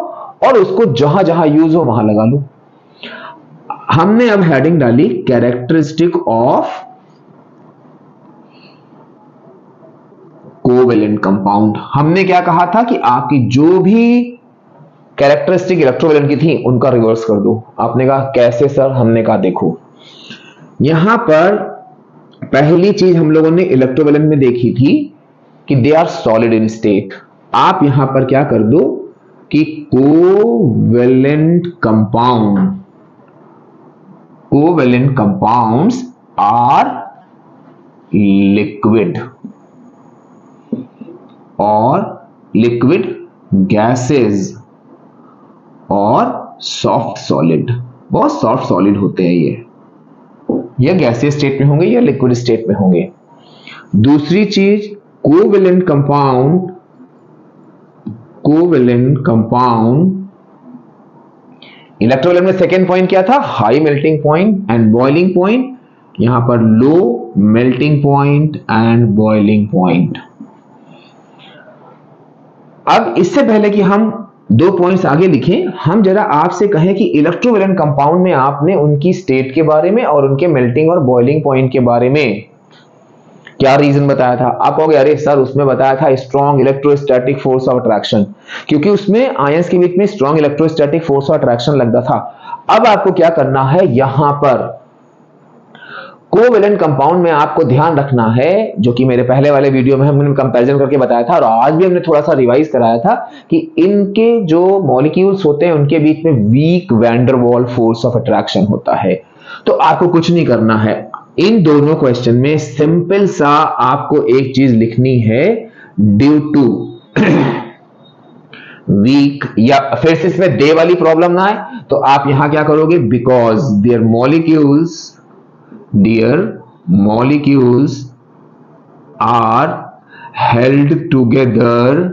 और उसको जहां जहां यूज हो वहां लगा लो। हमने अब हेडिंग डाली कैरेक्टरिस्टिक ऑफ कोवेलेंट कंपाउंड। हमने क्या कहा था कि आपकी जो भी कैरेक्टरिस्टिक इलेक्ट्रोवेलेंट की थी उनका रिवर्स कर दो। आपने कहा कैसे सर? हमने कहा देखो, यहां पर पहली चीज हम लोगों ने इलेक्ट्रोवेलेंट में देखी थी कि they are solid in state. आप यहां पर क्या कर दो कि कोवेलेंट कंपाउंड्स आर लिक्विड और लिक्विड गैसेस और सॉफ्ट सॉलिड। बहुत सॉफ्ट सॉलिड होते हैं ये, या गैसियस स्टेट में होंगे या लिक्विड स्टेट में होंगे। दूसरी चीज कोवेलेंट कंपाउंड इलेक्ट्रोवेलेंट में सेकेंड पॉइंट क्या था? High melting point and boiling point. यहां पर low melting point and boiling point. अब इससे पहले कि हम दो पॉइंट्स आगे लिखें, हम जरा आपसे कहें कि इलेक्ट्रोवेलेंट कंपाउंड में आपने उनकी स्टेट के बारे में और उनके मेल्टिंग और बॉइलिंग पॉइंट के बारे में क्या रीजन बताया था। आप कहोगे अरे सर उसमें बताया था strong electrostatic force of attraction, क्योंकि उसमें आयंस के बीच में strong electrostatic force of attraction लगता था। अब आपको क्या करना है, यहां पर कोवेलेंट कंपाउंड में आपको ध्यान रखना है, जो कि मेरे पहले वाले वीडियो में हमने कंपैरिजन करके बताया था और आज भी हमने थोड़ा सा रिवाइज कराया था कि इनके जो मॉलिक्यूल्स होते हैं उनके बीच में week van der Waals force of attraction होता है। तो आपको कुछ नहीं करना है, इन दोनों क्वेश्चन में सिंपल सा आपको एक चीज लिखनी है, ड्यू टू वीक, या फिर से इसमें दे वाली प्रॉब्लम ना आए तो आप यहां क्या करोगे, because their molecules are held together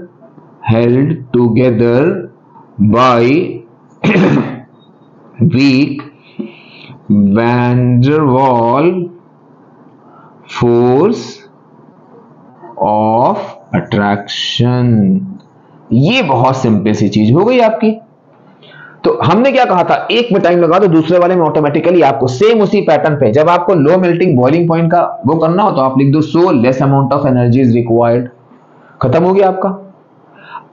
by weak van der Waals force of attraction. ये बहुत सिंपल सी चीज हो गई आपकी। तो हमने क्या कहा था, एक में टाइम लगा तो दूसरे वाले में ऑटोमेटिकली आपको सेम उसी पैटर्न पे, जब आपको लो मेल्टिंग बॉइलिंग पॉइंट का वो करना हो तो आप लिख दो so less amount of energy is required, खत्म हो गया आपका।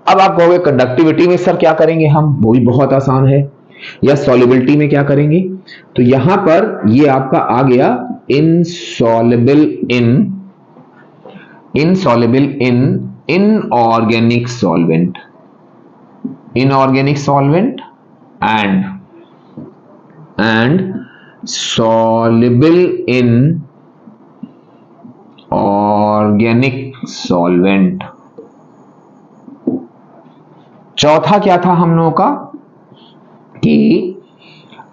अब आप कहोगे कंडक्टिविटी में सर क्या करेंगे हम, वो भी बहुत आसान है। या सॉल्युबिलिटी में क्या करेंगे, तो यहां पर ये आपका आ गया insoluble in inorganic solvent, inorganic solvent and soluble in organic solvent। चौथा क्या था हम लोगों का कि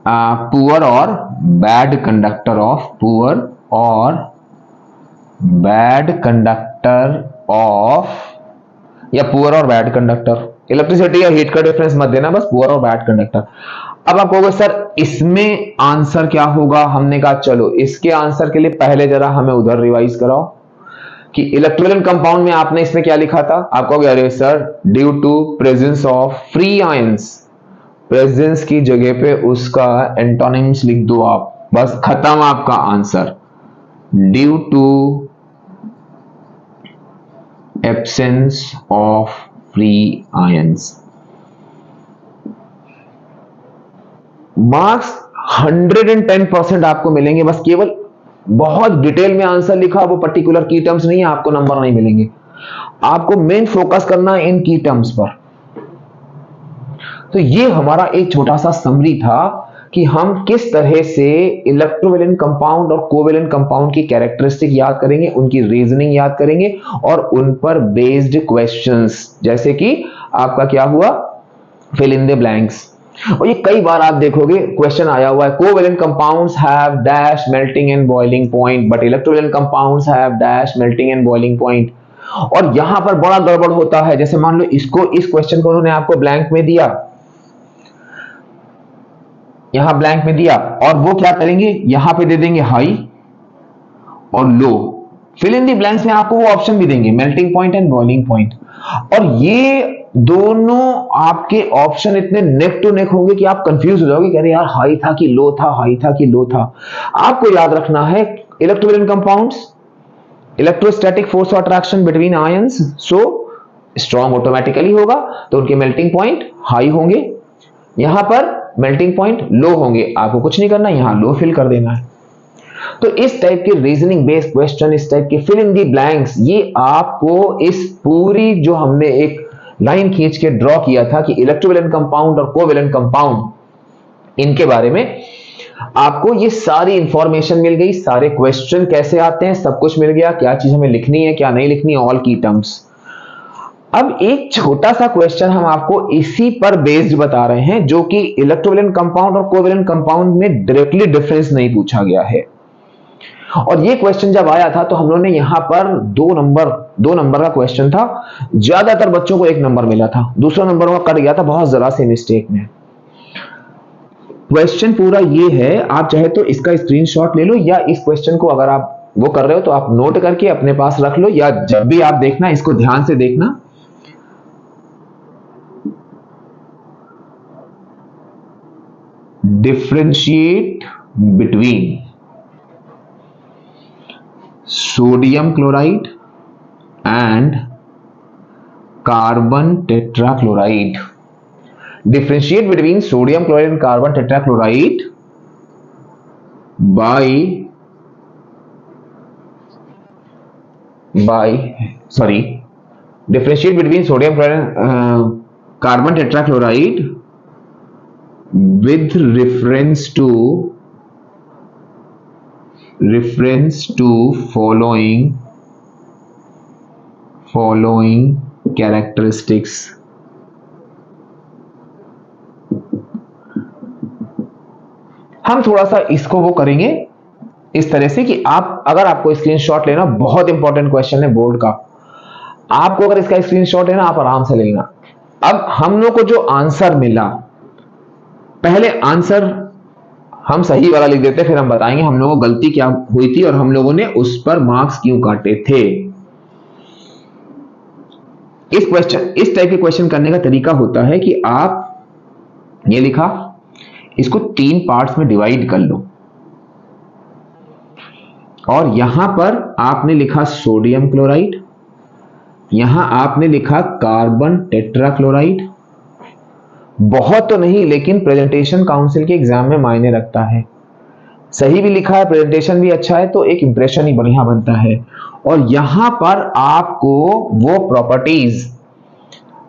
पुअर और बैड कंडक्टर ऑफ, पुअर और बैड कंडक्टर ऑफ, या पुअर और बैड कंडक्टर, इलेक्ट्रिसिटी या हीट का डिफरेंस मत देना, बस पुअर और बैड कंडक्टर। अब आप कहोगे सर इसमें आंसर क्या होगा, हमने कहा चलो इसके आंसर के लिए पहले जरा हमें उधर रिवाइज कराओ कि इलेक्ट्रोलिन कंपाउंड में आपने इसमें क्या लिखा था। आप कहोगे अरे sir due to presence of free ions, presence की जगह पे उसका एंटोनिम्स लिख दो आप, बस खत्म आपका answer. Due to absence of free ions. Marks 110% आपको मिलेंगे, बस केवल बहुत डिटेल में आंसर लिखा, वो पर्टिकुलर की टर्म्स नहीं है, आपको नंबर नहीं मिलेंगे। आपको मेन फोकस करना है इन की टर्म्स पर। तो ये हमारा एक छोटा सा समरी था कि हम किस तरह से इलेक्ट्रोवेलेंट कंपाउंड और कोवेलेंट कंपाउंड की कैरेक्टरिस्टिक याद करेंगे, उनकी रीजनिंग याद करेंगे और उन पर बेस्ड क्वेश्चंस, जैसे कि आपका क्या हुआ फिल इन द ब्लैंक्स। और ये कई बार आप देखोगे क्वेश्चन आया हुआ है, covalent compounds have dash melting and boiling point but electrovalent compounds have dash melting and boiling point. और यहां पर बड़ा गड़बड़ होता है, जैसे मान लो इसको, इस क्वेश्चन को उन्होंने आपको ब्लैंक में दिया, यहां ब्लैंक में दिया, और वो क्या करेंगे यहां पे दे देंगे हाई और लो। फिल इन दी ब्लैंक्स में आपको वो ऑप्शन भी देंगे melting point and boiling point, और ये दोनों आपके ऑप्शन इतने नेक टू नेक होंगे कि आप कंफ्यूज हो जाओगे कि अरे यार हाई था कि लो था, हाई था कि लो था। आपको याद रखना है electrovalent compounds, electrostatic force of attraction between ions, so strong automatically होगा, तो उनके मेल्टिंग पॉइंट हाई होंगे, यहां पर मेल्टिंग पॉइंट लो होंगे। आपको कुछ नहीं करना, यहां लो फिल कर देना है। तो इस टाइप के रीजनिंग बेस्ड क्वेश्चन, इस टाइप के फिल इन दी ब्लैंक्स, ये आपको इस पूरी जो हमने एक लाइन खींच के ड्रॉ किया था कि इलेक्ट्रोवेलेंट कंपाउंड और कोवेलेंट कंपाउंड, इनके बारे में आपको ये सारी इंफॉर्मेशन मिल गई, सारे क्वेश्चन कैसे आते हैं सब कुछ मिल गया, क्या चीज हमें लिखनी है क्या नहीं लिखनी, ऑल की टर्म्स। अब एक छोटा सा क्वेश्चन हम आपको इसी पर बेस्ड बता रहे हैं, जो कि इलेक्ट्रोवेलेंट कंपाउंड और कोवेलेंट कंपाउंड में डायरेक्टली डिफरेंस नहीं पूछा गया है। और ये क्वेश्चन जब आया था तो हम लोगों ने यहां पर दो नंबर का क्वेश्चन था, ज्यादातर बच्चों को 1 नंबर मिला था, दूसरा नंबर का कट गया था बहुत जरा से मिस्टेक में। क्वेश्चन पूरा ये है, आप चाहे तो इसका स्क्रीनशॉट ले लो, या इस क्वेश्चन को अगर आप वो कर रहे हो तो आप नोट करके अपने पास रख लो, या जब भी आप देखना इसको ध्यान से देखना। Differentiate between sodium chloride and carbon tetrachloride. Differentiate between sodium chloride and carbon tetrachloride differentiate between sodium chloride and carbon tetrachloride with reference to following characteristics। हम थोड़ा सा इसको वो करेंगे इस तरह से कि आप, अगर आपको स्क्रीनशॉट लेना, बहुत इंपॉर्टेंट क्वेश्चन है बोर्ड का, आपको अगर इसका स्क्रीनशॉट लेना आप आराम से लेना। अब हम लोग को जो आंसर मिला, पहले आंसर हम सही वाला लिख देते, फिर हम बताएंगे हम लोगों को गलती क्या हुई थी और हम लोगों ने उस पर मार्क्स क्यों काटे थे। इस टाइप के क्वेश्चन करने का तरीका होता है कि आप ये लिखा, इसको 3 पार्ट्स में डिवाइड कर लो और यहां पर आपने लिखा सोडियम क्लोराइड, यहां आपने लिखा कार्बन टेट्राक्लोराइड। बहुत तो नहीं, लेकिन प्रेजेंटेशन काउंसिल के एग्जाम में मायने रखता है। सही भी लिखा है, प्रेजेंटेशन भी अच्छा है, तो एक इंप्रेशन ही बढ़िया बनता है। और यहां पर आपको वो properties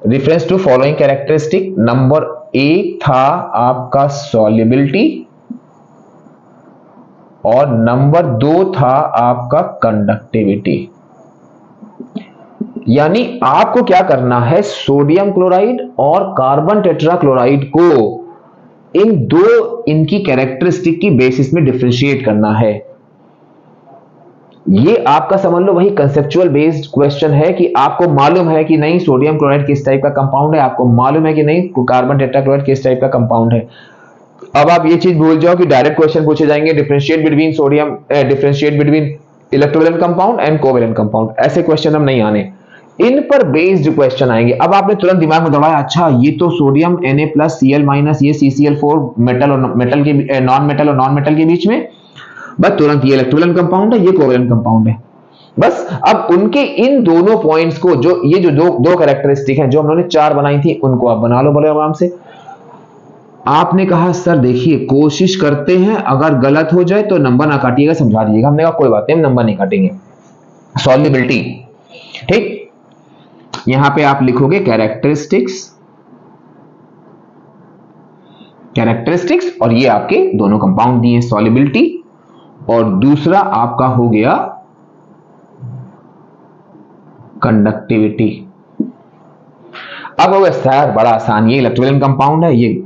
reference to following characteristic, number 1 था आपका सॉल्युबिलिटी और नंबर 2 था आपका कंडक्टिविटी। यानी आपको क्या करना है, सोडियम क्लोराइड और कार्बन टेट्राक्लोराइड को इनकी कैरेक्टरिस्टिक की बेसिस में डिफरेंशिएट करना है। ये आपका समझ लो वही कंसेप्चुअल बेस्ड क्वेश्चन है कि आपको मालूम है कि नहीं सोडियम क्लोराइड किस टाइप का कंपाउंड है, आपको मालूम है कि नहीं कार्बन टेट्राक्लोराइड किस टाइप का कंपाउंड है। अब आप ये चीज भूल जाओ कि डायरेक्ट क्वेश्चन पूछे जाएंगे differentiate between electrovalent compound and covalent compound, ऐसे क्वेश्चन हम नहीं आने, इन पर बेस्ड क्वेश्चन आएंगे। अब आपने तुरंत दिमाग में दौड़ाया, अच्छा ये तो सोडियम Na+Cl- ये CCl4 मेटल और नॉन मेटल के बीच में, बस तुरंत ये इलेक्ट्रोवैलेंट कंपाउंड है, ये कोवैलेंट कंपाउंड है। बस अब उनके इन दोनों पॉइंट्स को, जो ये जो दो कैरेक्टरिस्टिक हैं जो हम लोगों ने 4 बनाई थी, उनको आप बना लो बड़े आराम से। आपने कहा सर देखिए कोशिश करते हैं, अगर गलत हो जाए तो नंबर ना काटिएगा, समझा दीजिएगा। हमने कहा कोई बात नहीं, हम नंबर नहीं काटेंगे। सॉल्युबिलिटी, ठीक, यहां पे आप लिखोगे कैरेक्टरिस्टिक्स और ये आपके दोनों कंपाउंड दिए सॉल्युबिलिटी, और दूसरा आपका हो गया कंडक्टिविटी। अब हो गया सर बड़ा आसान, ये इलेक्ट्रोवैलेंट कंपाउंड है, ये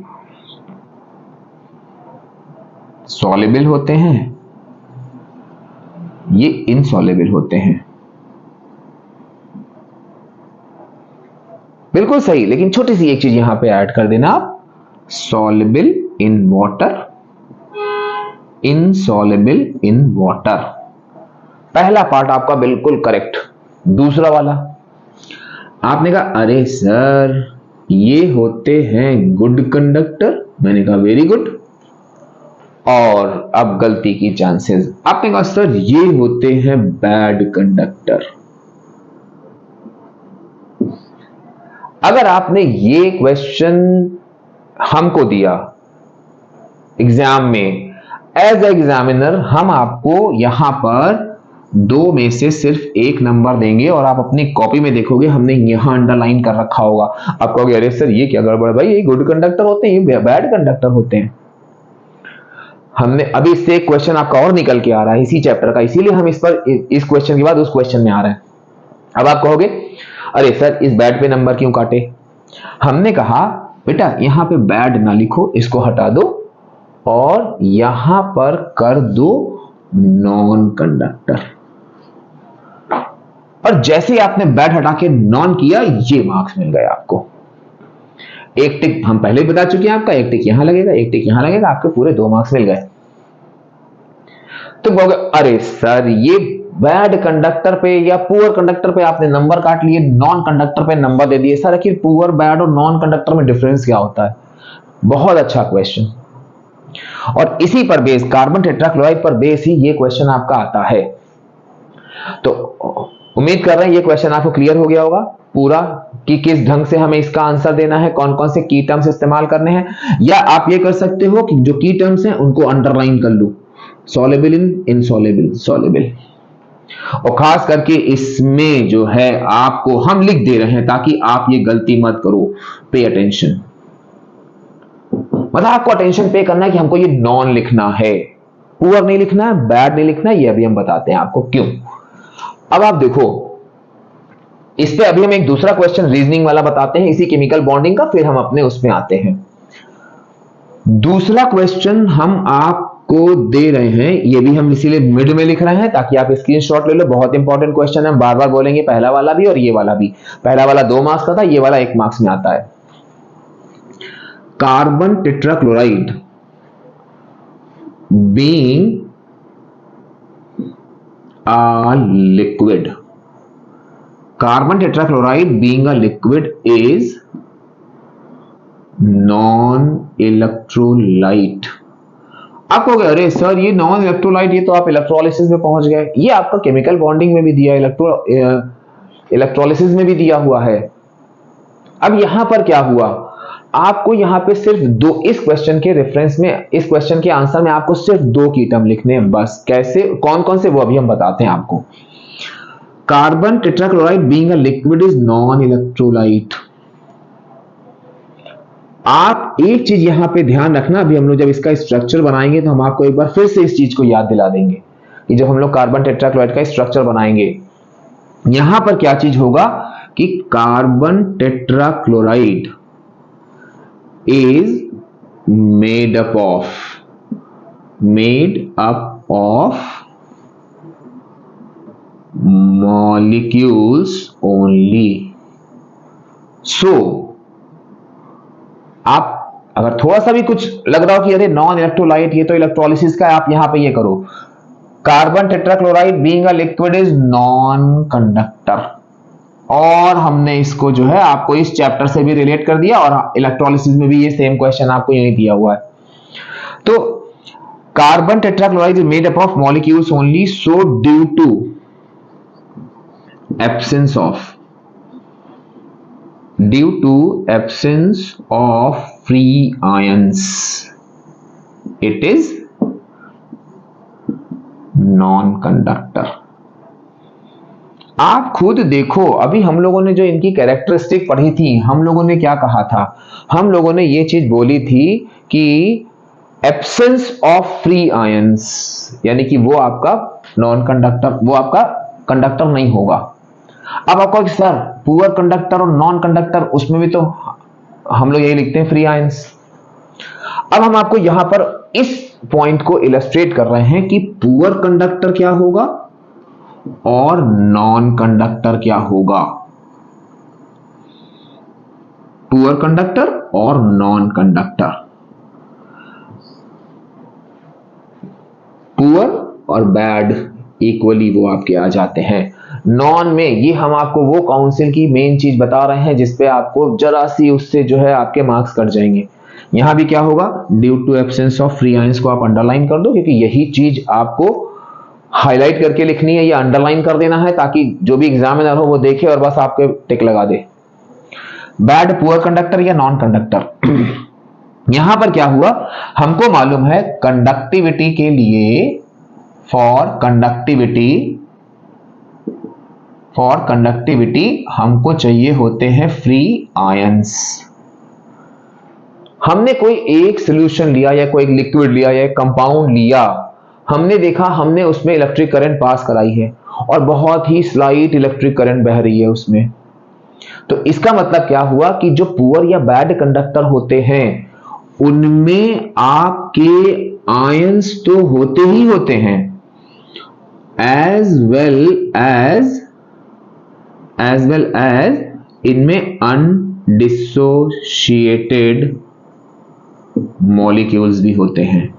सॉल्युबल होते हैं, ये इनसॉल्युबल होते हैं। बिल्कुल सही, लेकिन छोटी सी एक चीज यहां पे ऐड कर देना आप, soluble in water, insoluble in water. पहला पार्ट आपका बिल्कुल करेक्ट। दूसरा वाला आपने कहा अरे सर ये होते हैं गुड कंडक्टर, मैंने कहा वेरी गुड, और अब गलती की चांसेस, आपने कहा सर ये होते हैं बैड कंडक्टर। अगर आपने ये क्वेश्चन हमको दिया एग्जाम में, एज एग्जामिनर हम आपको यहां पर 2 में से सिर्फ 1 नंबर देंगे और आप अपनी कॉपी में देखोगे हमने यहां अंडरलाइन कर रखा होगा। आप कहोगे अरे सर ये क्या गड़बड़ भाई, ये गुड कंडक्टर होते हैं, ये बैड कंडक्टर होते हैं। हमने अभी इससे एक क्वेश्चन आपका और निकल के आ रहा है इसी चैप्टर का, इसीलिए हम इस क्वेश्चन के बाद उस क्वेश्चन में आ रहे हैं। अब आप कहोगे अरे सर इस बैड पे नंबर क्यों काटे। हमने कहा बेटा यहां पे बैड ना लिखो, इसको हटा दो और यहां पर कर दो नॉन कंडक्टर, और जैसे ही आपने बैड हटा के नॉन किया, ये मार्क्स मिल गए आपको। एक टिक हम पहले ही बता चुके हैं आपका, एक टिक यहां लगेगा, एक टिक यहां लगेगा, आपके पूरे 2 मार्क्स मिल गए। तो कहोगे अरे सर ये बैड कंडक्टर पे या पुअर कंडक्टर पे आपने नंबर काट लिए, नॉन कंडक्टर पे नंबर दे दिए। सर आखिर पुअर, बैड और नॉन कंडक्टर में डिफरेंस क्या होता है? बहुत अच्छा क्वेश्चन, और इसी पर बेस, कार्बन टेट्राक्लोराइड पर बेस ही ये क्वेश्चन आपका आता है। तो उम्मीद कर रहे हैं ये क्वेश्चन आपको क्लियर हो गया होगा पूरा, कि किस ढंग से हमें इसका आंसर देना है, कौन कौन से की टर्म्स इस्तेमाल करने हैं। या आप ये कर सकते हो कि जो की टर्म्स हैं उनको अंडरलाइन कर लो, सॉल्युबल इन, इनसॉल्युबल, सॉल्युबल। और खास करके इसमें जो है आपको हम लिख दे रहे हैं ताकि आप ये गलती मत करो। पे अटेंशन, मतलब आपको अटेंशन पे करना है कि हमको ये नॉन लिखना है, पुअर नहीं लिखना है, बैड नहीं लिखना है। ये अभी हम बताते हैं आपको क्यों। अब आप देखो इस पे अभी हम एक दूसरा क्वेश्चन रीजनिंग वाला बताते हैं, इसी केमिकल बॉन्डिंग का, फिर हम अपने उसमें आते हैं। दूसरा क्वेश्चन हम आपको दे रहे हैं, ये भी हम इसीलिए मिड में लिख रहे हैं ताकि आप स्क्रीनशॉट ले लो। बहुत इंपॉर्टेंट क्वेश्चन है, हम बार बार बोलेंगे, पहला वाला भी और ये वाला भी। पहला वाला 2 मार्क्स का था, ये वाला 1 मार्क्स में आता है। Carbon tetrachloride being a liquid. Carbon tetrachloride being a liquid is non-electrolyte. आप कहोगे अरे सर ये नॉन इलेक्ट्रोलाइट, ये तो आप इलेक्ट्रोलिसिस में पहुंच गए। ये आपका केमिकल बॉन्डिंग में भी दिया, इलेक्ट्रोलिसिस में भी दिया हुआ है। अब यहां पर क्या हुआ, आपको यहां पे सिर्फ दो, इस क्वेश्चन के रेफरेंस में, इस क्वेश्चन के आंसर में आपको सिर्फ दो की टर्म लिखने हैं बस। कैसे, कौन कौन से, वो अभी हम बताते हैं आपको। Carbon tetrachloride being a liquid is non electrolyte. आप एक चीज यहां पे ध्यान रखना, अभी हम लोग जब इसका स्ट्रक्चर बनाएंगे तो हम आपको एक बार फिर से इस चीज को याद दिला देंगे कि जब हम लोग कार्बन टेट्राक्लोराइड का स्ट्रक्चर बनाएंगे, यहां पर क्या चीज होगा कि carbon tetrachloride is made up of molecules only. So आप अगर थोड़ा सा भी कुछ लग रहा हो कि अरे नॉन इलेक्ट्रोलाइट, ये तो इलेक्ट्रोलिसिस का है, आप यहां पे ये करो, carbon tetrachloride being a liquid is non conductor. और हमने इसको जो है आपको इस चैप्टर से भी रिलेट कर दिया, और इलेक्ट्रोलिसिस में भी ये सेम क्वेश्चन आपको यही दिया हुआ है। तो carbon tetrachloride is made up of molecules only, so due to absence of free ions it is non conductor. आप खुद देखो, अभी हम लोगों ने जो इनकी कैरेक्टरिस्टिक पढ़ी थी, हम लोगों ने क्या कहा था, हम लोगों ने ये चीज बोली थी कि एब्सेंस ऑफ फ्री आयंस, यानी कि वो आपका नॉन कंडक्टर, वो आपका कंडक्टर नहीं होगा। अब आपको सर पुअर कंडक्टर और नॉन कंडक्टर, उसमें भी तो हम लोग यही लिखते हैं फ्री आयंस। अब हम आपको यहां पर इस पॉइंट को इलस्ट्रेट कर रहे हैं कि पुअर कंडक्टर क्या होगा और नॉन कंडक्टर क्या होगा। पुअर कंडक्टर और नॉन कंडक्टर, पुअर और बैड इक्वली वो आपके आ जाते हैं। नॉन में ये हम आपको वो काउंसिल की मेन चीज बता रहे हैं जिसपे आपको जरा सी उससे जो है आपके मार्क्स कट जाएंगे। यहां भी क्या होगा, due to absence of free ions को आप अंडरलाइन कर दो, क्योंकि यही चीज आपको हाईलाइट करके लिखनी है या अंडरलाइन कर देना है, ताकि जो भी एग्जामिनर हो वो देखे और बस आपके टिक लगा दे। बैड, पुअर कंडक्टर या नॉन कंडक्टर। यहां पर क्या हुआ, हमको मालूम है कंडक्टिविटी के लिए, फॉर कंडक्टिविटी हमको चाहिए होते हैं फ्री आयंस। हमने कोई एक सॉल्यूशन लिया या कोई लिक्विड लिया या कंपाउंड लिया, हमने देखा, हमने उसमें इलेक्ट्रिक करंट पास कराई है और बहुत ही स्लाइट इलेक्ट्रिक करंट बह रही है उसमें। तो इसका मतलब क्या हुआ कि जो पुअर या बैड कंडक्टर होते हैं उनमें आपके आयंस तो होते ही होते हैं, एज वेल एज इनमें अनडिसोशिएटेड मॉलिक्यूल्स भी होते हैं।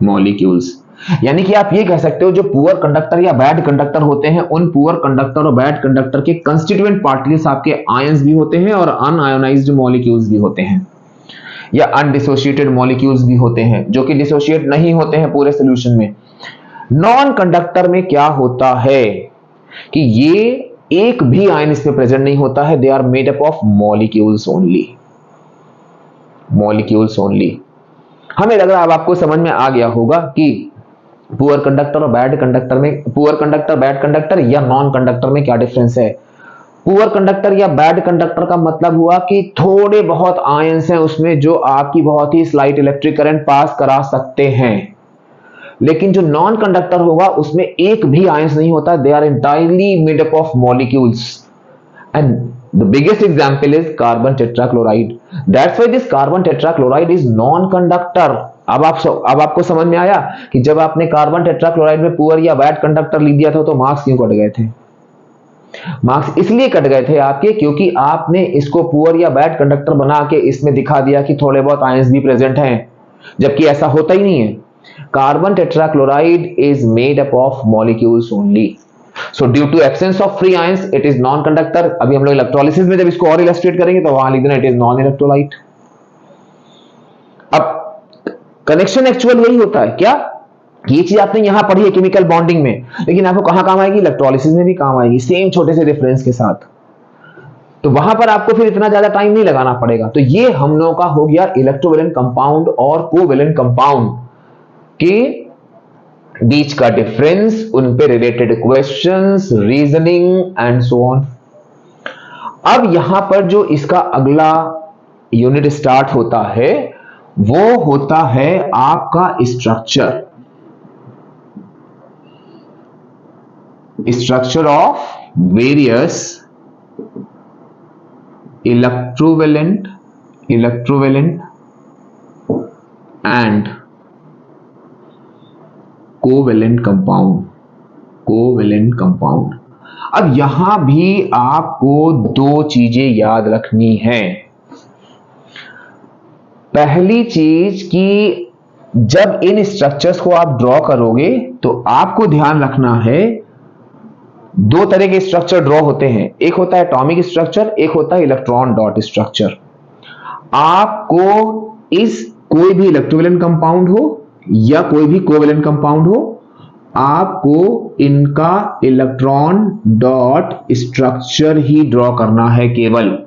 मॉलिक्यूल्स यानी कि आप ये कह सकते हो जो पुअर कंडक्टर या बैड कंडक्टर होते हैं, उन पुअर कंडक्टर और बैड कंडक्टर के कंस्टिट्यूएंट पार्टिकल्स आपके आयंस भी होते हैं और अनआयोनाइज्ड मॉलिक्यूल्स भी होते हैं, या अनडिसोशिएटेड मॉलिक्यूल्स भी होते हैं जो कि डिसोशिएट नहीं होते हैं पूरे सॉल्यूशन में। नॉन कंडक्टर में क्या होता है कि ये एक भी आयन इसमें प्रेजेंट नहीं होता है, they are made up of molecules only. हमें लग रहा है अब आपको समझ में आ गया होगा कि पुअर कंडक्टर और बैड कंडक्टर में, पुअर कंडक्टर, बैड कंडक्टर या नॉन कंडक्टर में क्या डिफरेंस है। पुअर कंडक्टर या बैड कंडक्टर का मतलब हुआ कि थोड़े बहुत आयंस हैं उसमें जो आपकी बहुत ही स्लाइट इलेक्ट्रिक करंट पास करा सकते हैं, लेकिन जो नॉन कंडक्टर होगा उसमें एक भी आयंस नहीं होता, they are entirely made up of molecules. And the biggest example is carbon tetrachloride. That's why this carbon tetrachloride is non-conductor. अब आपको समझ में आया कि जब आपने कार्बन टेट्राक्लोराइड में पुअर या बैड कंडक्टर लिख दिया था तो मार्क्स क्यों कट गए थे। मार्क्स इसलिए कट गए थे आपके क्योंकि आपने इसको पुअर या बैड कंडक्टर बना के इसमें दिखा दिया कि थोड़े बहुत आयंस भी प्रेजेंट हैं, जबकि ऐसा होता ही नहीं है। Carbon tetrachloride is made up of molecules only. So due to absence of free ions, it is non-conductor. अभी हम लोग इलेक्ट्रोलिसिस में जब इसको और इलस्ट्रेट करेंगे तो वहां लिख देना इट इज नॉन इलेक्ट्रोलाइट। अब कनेक्शन एक्चुअल यही होता है क्या, ये चीज आपने यहां पढ़ी है केमिकल बॉन्डिंग में, लेकिन आपको कहां काम आएगी, इलेक्ट्रोलिसिस में भी काम आएगी, सेम छोटे से डिफरेंस के साथ। तो वहां पर आपको फिर इतना ज्यादा टाइम नहीं लगाना पड़ेगा। तो ये हम लोगों का हो गया इलेक्ट्रोवैलेंट कंपाउंड और कोवैलेंट कंपाउंड के बीच का डिफरेंस, उन पे related questions, reasoning and so on. अब यहां पर जो इसका अगला यूनिट स्टार्ट होता है वो होता है आपका structure of various electrovalent and covalent compound. अब यहां भी आपको दो चीजें याद रखनी है। पहली चीज कि जब इन स्ट्रक्चर्स को आप ड्रॉ करोगे तो आपको ध्यान रखना है दो तरह के स्ट्रक्चर ड्रॉ होते हैं, एक होता है एटॉमिक स्ट्रक्चर, एक होता है इलेक्ट्रॉन डॉट स्ट्रक्चर। आपको इस कोई भी इलेक्ट्रोवैलेंट कंपाउंड हो या कोई भी कोवैलेंट कंपाउंड हो, आपको इनका इलेक्ट्रॉन डॉट स्ट्रक्चर ही ड्रॉ करना है, केवल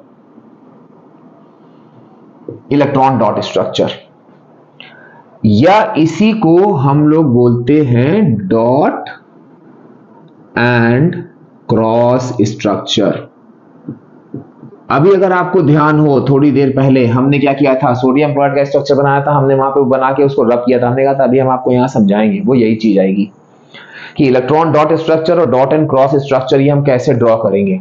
इलेक्ट्रॉन डॉट स्ट्रक्चर, या इसी को हम लोग बोलते हैं डॉट एंड क्रॉस स्ट्रक्चर। अभी अगर आपको ध्यान हो, थोड़ी देर पहले हमने क्या किया था, सोडियम क्लोराइड का स्ट्रक्चर बनाया था, हमने वहां पे बना के उसको रब किया था, हमने कहा था अभी हम आपको यहां समझाएंगे, वो यही चीज आएगी कि इलेक्ट्रॉन डॉट स्ट्रक्चर और डॉट एंड क्रॉस स्ट्रक्चर ये हम कैसे ड्रॉ करेंगे।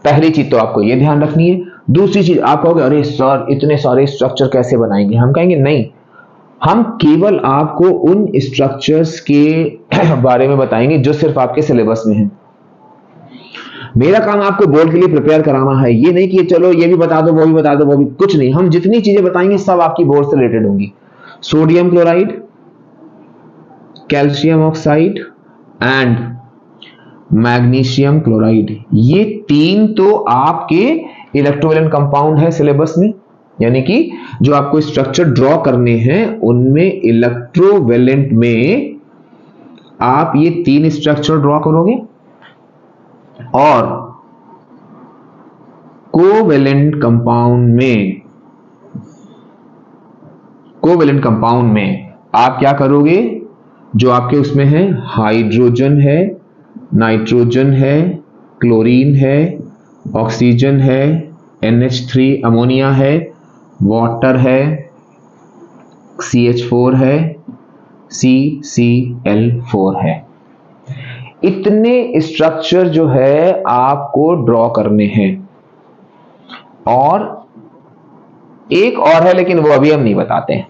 पहली चीज तो आपको ये ध्यान रखनी है। दूसरी चीज आप कहोगे अरे सर इतने सारे स्ट्रक्चर कैसे बनाएंगे, हम कहेंगे नहीं, हम केवल आपको उन स्ट्रक्चर्स के बारे में बताएंगे जो सिर्फ आपके सिलेबस में है। मेरा काम आपको बोर्ड के लिए प्रिपेयर कराना है, ये नहीं कि चलो ये भी बता दो वो भी बता दो वो भी, कुछ नहीं। हम जितनी चीजें बताएंगे सब आपकी बोर्ड से रिलेटेड होंगी। Sodium chloride, calcium oxide and magnesium chloride, ये तीन तो आपके इलेक्ट्रोवैलेंट कंपाउंड है सिलेबस में, यानी कि जो आपको स्ट्रक्चर ड्रॉ करने हैं उनमें इलेक्ट्रोवैलेंट में आप ये तीन स्ट्रक्चर ड्रॉ करोगे, और कोवैलेंट कंपाउंड में आप क्या करोगे, जो आपके उसमें है हाइड्रोजन है, नाइट्रोजन है, क्लोरीन है, ऑक्सीजन है, NH3 अमोनिया है, वाटर है, CH4 है, CCl4 है। इतने स्ट्रक्चर जो है आपको ड्रॉ करने हैं। और एक और है लेकिन वो अभी हम नहीं बताते हैं,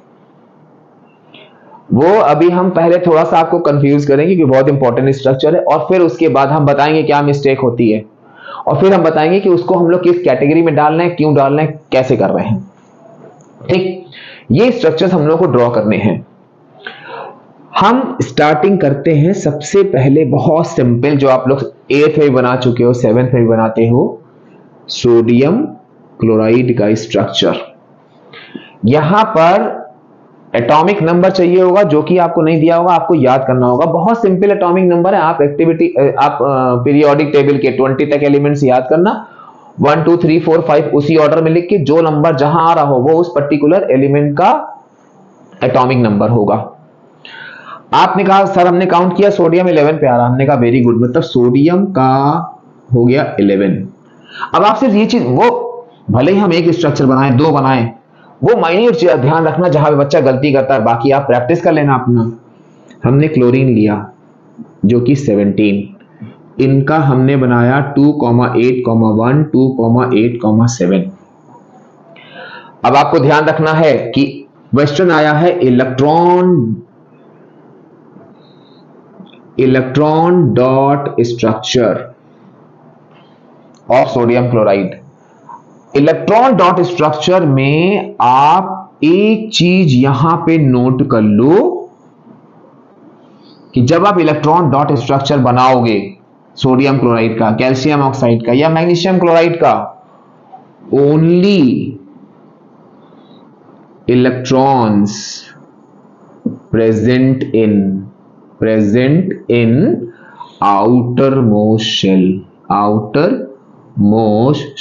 वो अभी हम पहले थोड़ा सा आपको कंफ्यूज करेंगे कि बहुत इंपॉर्टेंट स्ट्रक्चर है, और फिर उसके बाद हम बताएंगे क्या मिस्टेक होती है, और फिर हम बताएंगे कि उसको हम लोग किस कैटेगरी में डालना है, क्यों डालना है, कैसे कर रहे हैं। ठीक, ये स्ट्रक्चर्स हम लोग को ड्रॉ करने हैं। हम स्टार्टिंग करते हैं सबसे पहले बहुत सिंपल, जो आप लोग 8th में बना चुके हो, 7th में बनाते हो, सोडियम क्लोराइड का स्ट्रक्चर। यहां पर एटॉमिक नंबर चाहिए होगा जो कि आपको नहीं दिया होगा, आपको याद करना होगा। बहुत सिंपल एटॉमिक नंबर है, आप पीरियोडिक टेबल के 20 तक एलिमेंट्स याद करना, 1 2 3 4 5 उसी ऑर्डर में लिख के जो नंबर जहां आ रहा हो वो उस पर्टिकुलर एलिमेंट का एटॉमिक नंबर होगा। आपने कहा सर हमने काउंट किया सोडियम 11 पे आ रहा, हमने कहा वेरी गुड, मतलब सोडियम का हो गया 11। अब आप सिर्फ ये चीज, वो भले ही हम एक स्ट्रक्चर बनाए, दो बनाए, वो माइन्यूट ध्यान रखना जहां पे बच्चा गलती करता है, बाकी आप प्रैक्टिस कर लेना अपना। हमने क्लोरीन लिया जो कि 17, इनका हमने बनाया 2,8,1 2,8,7। अब आपको ध्यान रखना है कि क्वेश्चन आया है electron dot structure of sodium chloride. Electron dot structure में आप एक चीज यहां पे नोट कर लो कि जब आप इलेक्ट्रॉन डॉट स्ट्रक्चर बनाओगे सोडियम क्लोराइड का, कैल्शियम ऑक्साइड का या मैग्नीशियम क्लोराइड का, only electrons present in outermost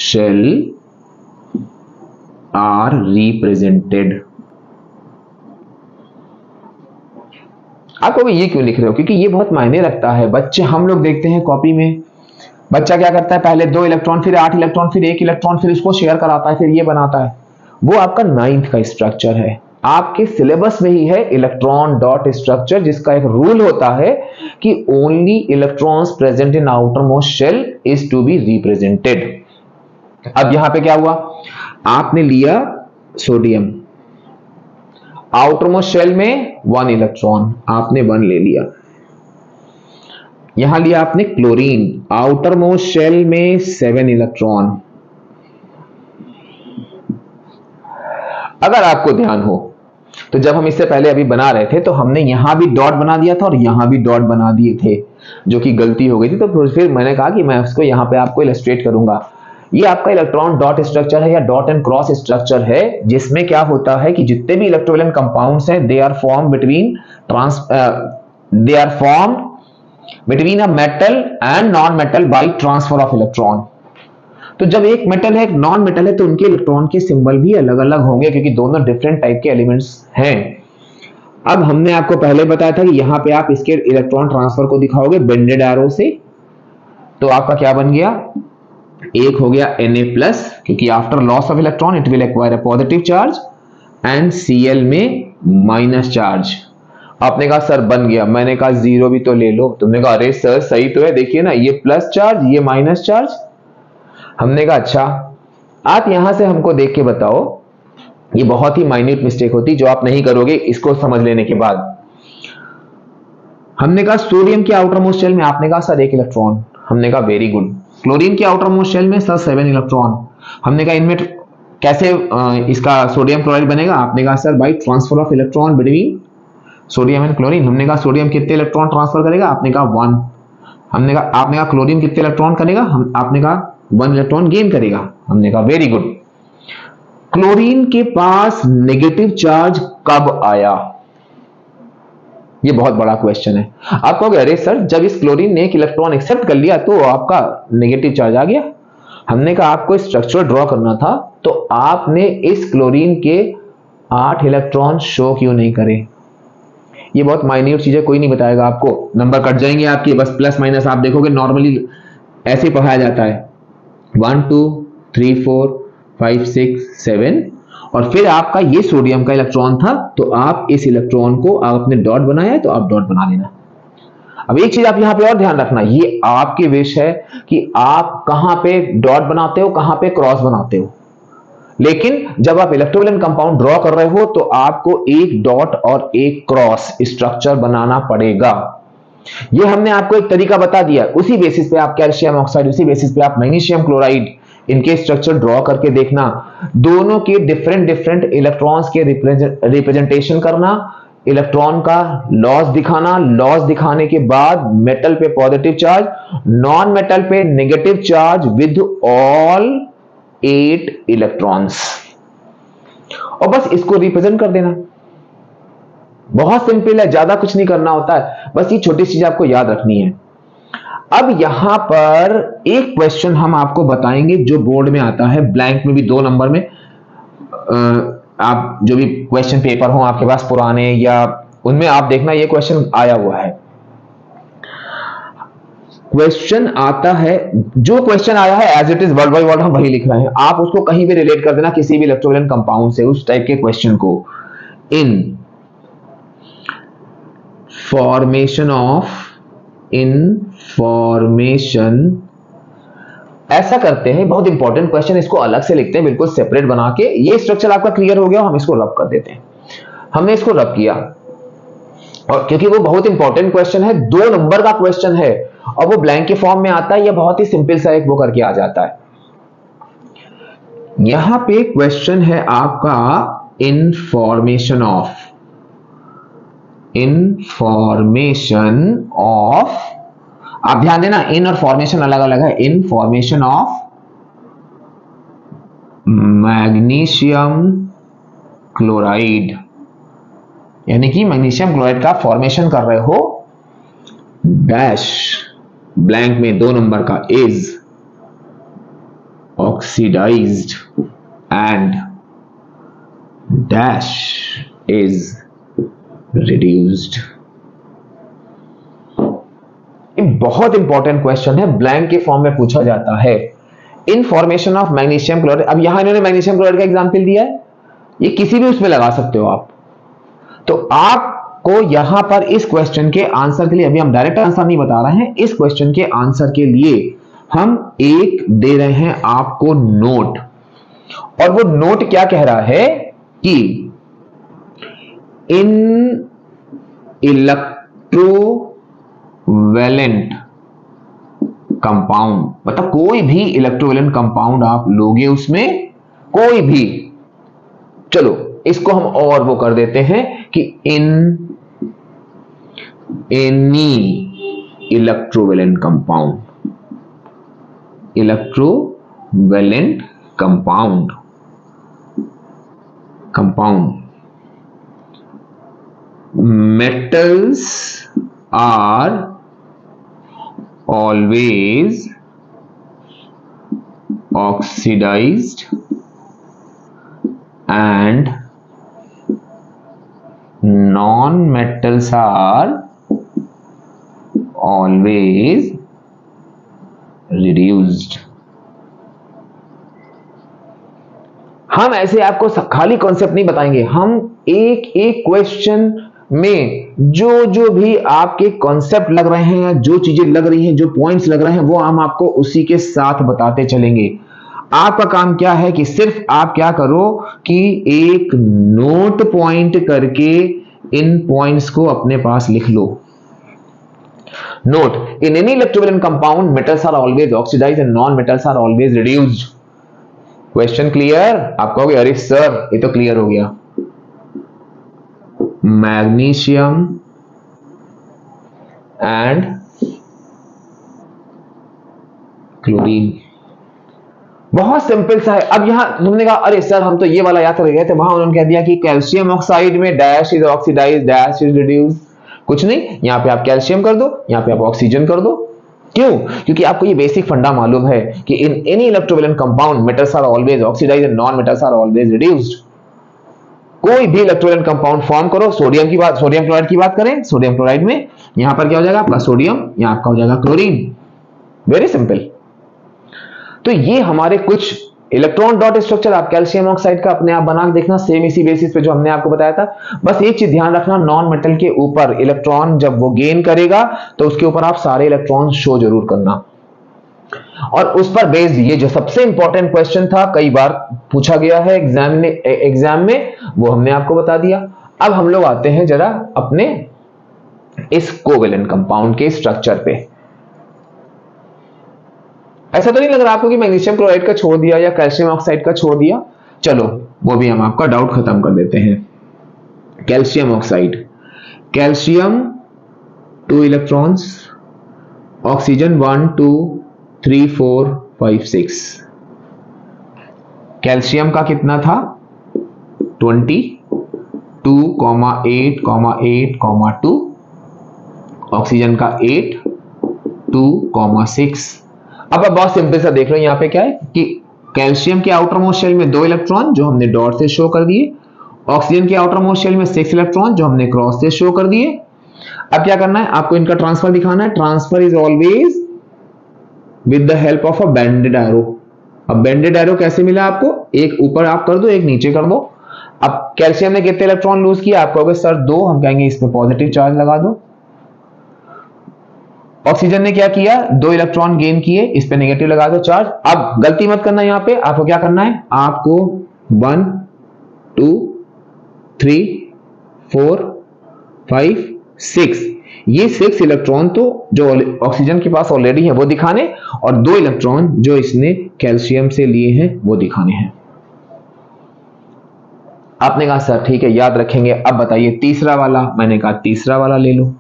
shell are represented। आप ये क्यों लिख रहे हो? क्योंकि ये बहुत मायने रखता है। बच्चे हम लोग देखते हैं कॉपी में, बच्चा क्या करता है, पहले 2 इलेक्ट्रॉन, फिर 8 इलेक्ट्रॉन, फिर 1 इलेक्ट्रॉन, फिर उसको शेयर कराता है, फिर ये बनाता है। वो आपका 9th का स्ट्रक्चर है। आपके सिलेबस में ही है इलेक्ट्रॉन डॉट स्ट्रक्चर, जिसका एक रूल होता है कि only electrons present in outer most shell is to be represented. अब यहां पे क्या हुआ, आपने लिया सोडियम, आउटर मोस्ट शेल में 1 इलेक्ट्रॉन, आपने 1 ले लिया। यहां लिया आपने क्लोरीन, आउटर मोस्ट शेल में 7 इलेक्ट्रॉन। अगर आपको ध्यान हो तो जब हम इससे पहले अभी बना रहे थे तो हमने यहां भी डॉट बना दिया था और यहां भी डॉट बना दिए थे, जो कि गलती हो गई थी। तो फिर मैंने कहा कि मैं उसको यहां पे आपको इलस्ट्रेट करूंगा। ये आपका इलेक्ट्रॉन डॉट स्ट्रक्चर है या डॉट एंड क्रॉस स्ट्रक्चर है, जिसमें क्या होता है कि जितने भी इलेक्ट्रोवैलेंट कंपाउंड्स हैं they are form between a metal and non metal by transfer of electron. तो जब एक मेटल है एक नॉन मेटल है तो उनके इलेक्ट्रॉन के सिंबल भी अलग अलग होंगे, क्योंकि दोनों डिफरेंट टाइप के एलिमेंट्स हैं। अब हमने आपको पहले बताया था कि यहां पे आप इसके इलेक्ट्रॉन ट्रांसफर को दिखाओगे बेंडेड एरो से, तो आपका क्या बन गया, एक हो गया Na+, क्योंकि after loss of electron it will acquire a positive charge, and Cl में माइनस चार्ज। आपने कहा सर बन गया, मैंने कहा 0 भी तो ले लो। तुमने कहा अरे सर सही तो है, देखिए ना ये प्लस चार्ज ये माइनस चार्ज। हमने कहा अच्छा, आप यहां से हमको देख के बताओ। ये बहुत ही माइन्यूट मिस्टेक होती जो आप नहीं करोगे इसको समझ लेने के बाद। हमने कहा सोडियम के आउटर मोस्ट शेल में, आपने कहा सर 1 इलेक्ट्रॉन। हमने कहा वेरी गुड। क्लोरीन के आउटर मोस्ट शेल में सर 7 इलेक्ट्रॉन। हमने कहा इनमें कैसे इसका सोडियम क्लोराइड बनेगा? आपने कहा sir bye transfer of electron between sodium and chlorine. हमने कहा सोडियम कितने इलेक्ट्रॉन ट्रांसफर करेगा? आपने कहा 1। आपने कहा क्लोरीन कितने इलेक्ट्रॉन करेगा? आपने कहा 1 इलेक्ट्रॉन गेन करेगा। हमने कहा वेरी गुड। क्लोरीन के पास नेगेटिव चार्ज कब आया? ये बहुत बड़ा क्वेश्चन है। आप कहोगे अरे सर जब इस क्लोरीन ने 1 इलेक्ट्रॉन एक्सेप्ट कर लिया तो आपका नेगेटिव चार्ज आ गया। हमने कहा आपको स्ट्रक्चर ड्रॉ करना था तो आपने इस क्लोरीन के 8 इलेक्ट्रॉन शो क्यों नहीं करे? ये बहुत माइन्यूट चीज है, कोई नहीं बताएगा आपको, नंबर कट जाएंगे आपके, बस प्लस माइनस आप देखोगे नॉर्मली ऐसे ही पढ़ाया जाता है 1 2 3 4 5 6 7, और फिर आपका ये सोडियम का इलेक्ट्रॉन था तो आप इस इलेक्ट्रॉन को आपने डॉट बनाया तो आप डॉट बना लेना। अब एक चीज आप यहां पे और ध्यान रखना, ये आपके विश है कि आप कहां पे डॉट बनाते हो कहां पे क्रॉस बनाते हो, लेकिन जब आप इलेक्ट्रोवैलेंट कंपाउंड ड्रॉ कर रहे हो तो आपको एक डॉट और एक क्रॉस स्ट्रक्चर बनाना पड़ेगा। ये हमने आपको एक तरीका बता दिया, उसी बेसिस पे आप कैल्शियम ऑक्साइड, उसी बेसिस पे आप मैग्नीशियम क्लोराइड, इनके स्ट्रक्चर ड्रॉ करके देखना, दोनों के डिफरेंट इलेक्ट्रॉन्स के रिप्रेजेंटेशन करना, इलेक्ट्रॉन का लॉस दिखाना, लॉस दिखाने के बाद मेटल पे पॉजिटिव चार्ज, नॉन मेटल पे negative charge with all 8 electrons, और बस इसको रिप्रेजेंट कर देना। बहुत सिंपल है, ज्यादा कुछ नहीं करना होता है, बस ये छोटी चीज आपको याद रखनी है। अब यहां पर एक क्वेश्चन हम आपको बताएंगे जो बोर्ड में आता है, ब्लैंक में भी 2 नंबर में, आप जो भी क्वेश्चन पेपर हो आपके पास पुराने या उनमें आप देखना ये क्वेश्चन आया हुआ है। क्वेश्चन आता है, जो क्वेश्चन आया है as it is word by word हम वही लिख रहे हैं, आप उसको कहीं भी रिलेट कर देना किसी भी इलेक्ट्रोवैलेंट कंपाउंड से, उस टाइप के क्वेश्चन को। इन फॉर्मेशन ऐसा करते हैं, बहुत इंपॉर्टेंट क्वेश्चन, इसको अलग से लिखते हैं बिल्कुल सेपरेट बना के। ये स्ट्रक्चर आपका क्लियर हो गया, हम इसको रब कर देते हैं। हमने इसको रब किया और क्योंकि वो बहुत इंपॉर्टेंट क्वेश्चन है, 2 नंबर का क्वेश्चन है और वो ब्लैंक के फॉर्म में आता है, या बहुत ही सिंपल सा एक वो करके आ जाता है। यहां पे क्वेश्चन है आपका इनफॉर्मेशन ऑफ, आप ध्यान देना इन और फॉर्मेशन अलग अलग है। इनफॉर्मेशन ऑफ मैग्नीशियम क्लोराइड, यानी कि मैग्नीशियम क्लोराइड का फॉर्मेशन कर रहे हो, डैश ब्लैंक में 2 नंबर का, is oxidised and dash is reduced. ये बहुत इंपॉर्टेंट क्वेश्चन है, ब्लैंक के फॉर्म में पूछा जाता है। इनफॉर्मेशन ऑफ मैग्नीशियम क्लोराइड, अब यहां इन्होंने मैग्नीशियम क्लोराइड का एग्जांपल दिया है, ये किसी भी उसमें लगा सकते हो आप। तो आपको यहां पर इस क्वेश्चन के आंसर के लिए, अभी हम डायरेक्ट आंसर नहीं बता रहे हैं, इस क्वेश्चन के आंसर के लिए हम एक दे रहे हैं आपको नोट, और वो नोट क्या कह रहा है कि इन इलेक्ट्रोवैलेंट कंपाउंड, मतलब कोई भी इलेक्ट्रोवैलेंट कंपाउंड आप लोगे उसमें, कोई भी, चलो इसको हम और वो कर देते हैं कि in any electrovalent compound metals are always oxidized and non-metals are always reduced। हम ऐसे आपको खाली कॉन्सेप्ट नहीं बताएंगे, हम एक एक क्वेश्चन में जो भी आपके कॉन्सेप्ट लग रहे हैं, या जो चीजें लग रही हैं, जो पॉइंट्स लग रहे हैं, वो हम आपको उसी के साथ बताते चलेंगे। आपका काम क्या है कि सिर्फ आप क्या करो कि एक नोट पॉइंट करके इन पॉइंट्स को अपने पास लिख लो। Note, in any electrovalent compound metals are always oxidised and non metals are always reduced. Question clear? आप कहोगे अरे सर ये तो क्लियर हो गया। मैग्नीशियम एंड क्लोरीन, बहुत सिंपल सा है। अब यहां तुमने कहा अरे सर हम तो ये वाला याद कर गए थे, वहां उन्होंने कह दिया कि कैल्शियम ऑक्साइड में dash is oxidised dash is reduced. कुछ नहीं, यहां पे आप कैल्शियम कर दो, यहां पे आप ऑक्सीजन कर दो। क्यों? क्योंकि आपको ये बेसिक फंडा मालूम है कि in any electrovalent compound metals are always oxidised and non metals are always reduced. कोई भी इलेक्ट्रोवैलेंट कंपाउंड फॉर्म करो, सोडियम क्लोराइड की बात करें, सोडियम क्लोराइड में यहां पर क्या हो जाएगा आपका सोडियम, यहां आपका हो जाएगा क्लोरीन। Very simple. तो ये हमारे कुछ इलेक्ट्रॉन डॉट स्ट्रक्चर आप कैल्शियम ऑक्साइड का अपने आप बना के देखना, सेम इसी बेसिस पे जो हमने आपको बताया था। बस एक चीज ध्यान रखना, नॉन मेटल के ऊपर इलेक्ट्रॉन जब वो गेन करेगा तो उसके ऊपर आप सारे इलेक्ट्रॉन शो जरूर करना, और उस पर बेस्ड ये जो सबसे इंपॉर्टेंट क्वेश्चन था, कई बार पूछा गया है एग्जाम में, वो हमने आपको बता दिया। अब हम लोग आते हैं जरा अपने इस कोवेलेंट कंपाउंड के स्ट्रक्चर पे। ऐसा तो नहीं लग रहा आपको कि मैग्नीशियम क्लोराइड का छोड़ दिया या कैल्शियम ऑक्साइड का छोड़ दिया? चलो वो भी हम आपका डाउट खत्म कर देते हैं। Calcium oxide, calcium 2 electrons, oxygen 1 2 3 4 5 6। Calcium का कितना था? 20, 2,8,8,2। ऑक्सीजन का 8, 2,6। अब बहुत सिंपल सा देख लो, यहां पे क्या है कि कैल्शियम के आउटर मोस्ट शेल में 2 इलेक्ट्रॉन जो हमने डॉट से शो कर दिए, ऑक्सीजन के आउटर मोस्ट शेल में 6 इलेक्ट्रॉन जो हमने क्रॉस से शो कर दिए। अब क्या करना है आपको, इनका ट्रांसफर दिखाना है। Transfer is always with the help of a bended arrow. अब बेंडेड एरो कैसे मिला आपको? एक ऊपर आप कर दो, एक नीचे कर दो। अब कैल्शियम ने कितने इलेक्ट्रॉन लूज किया? आप कहोगे सर 2, हम कहेंगे इसमें पॉजिटिव चार्ज लगा दो। ऑक्सीजन ने क्या किया? 2 इलेक्ट्रॉन गेन किए, इस पे नेगेटिव लगा दो चार्ज। अब गलती मत करना, यहां पे आपको क्या करना है, आपको 1 2 3 4 5 6, ये 6 इलेक्ट्रॉन तो जो ऑक्सीजन के पास ऑलरेडी है वो दिखाने, और 2 इलेक्ट्रॉन जो इसने कैल्शियम से लिए हैं वो दिखाने हैं। आपने कहा सर ठीक है याद रखेंगे, अब बताइए तीसरा वाला। मैंने कहा तीसरा वाला ले लो।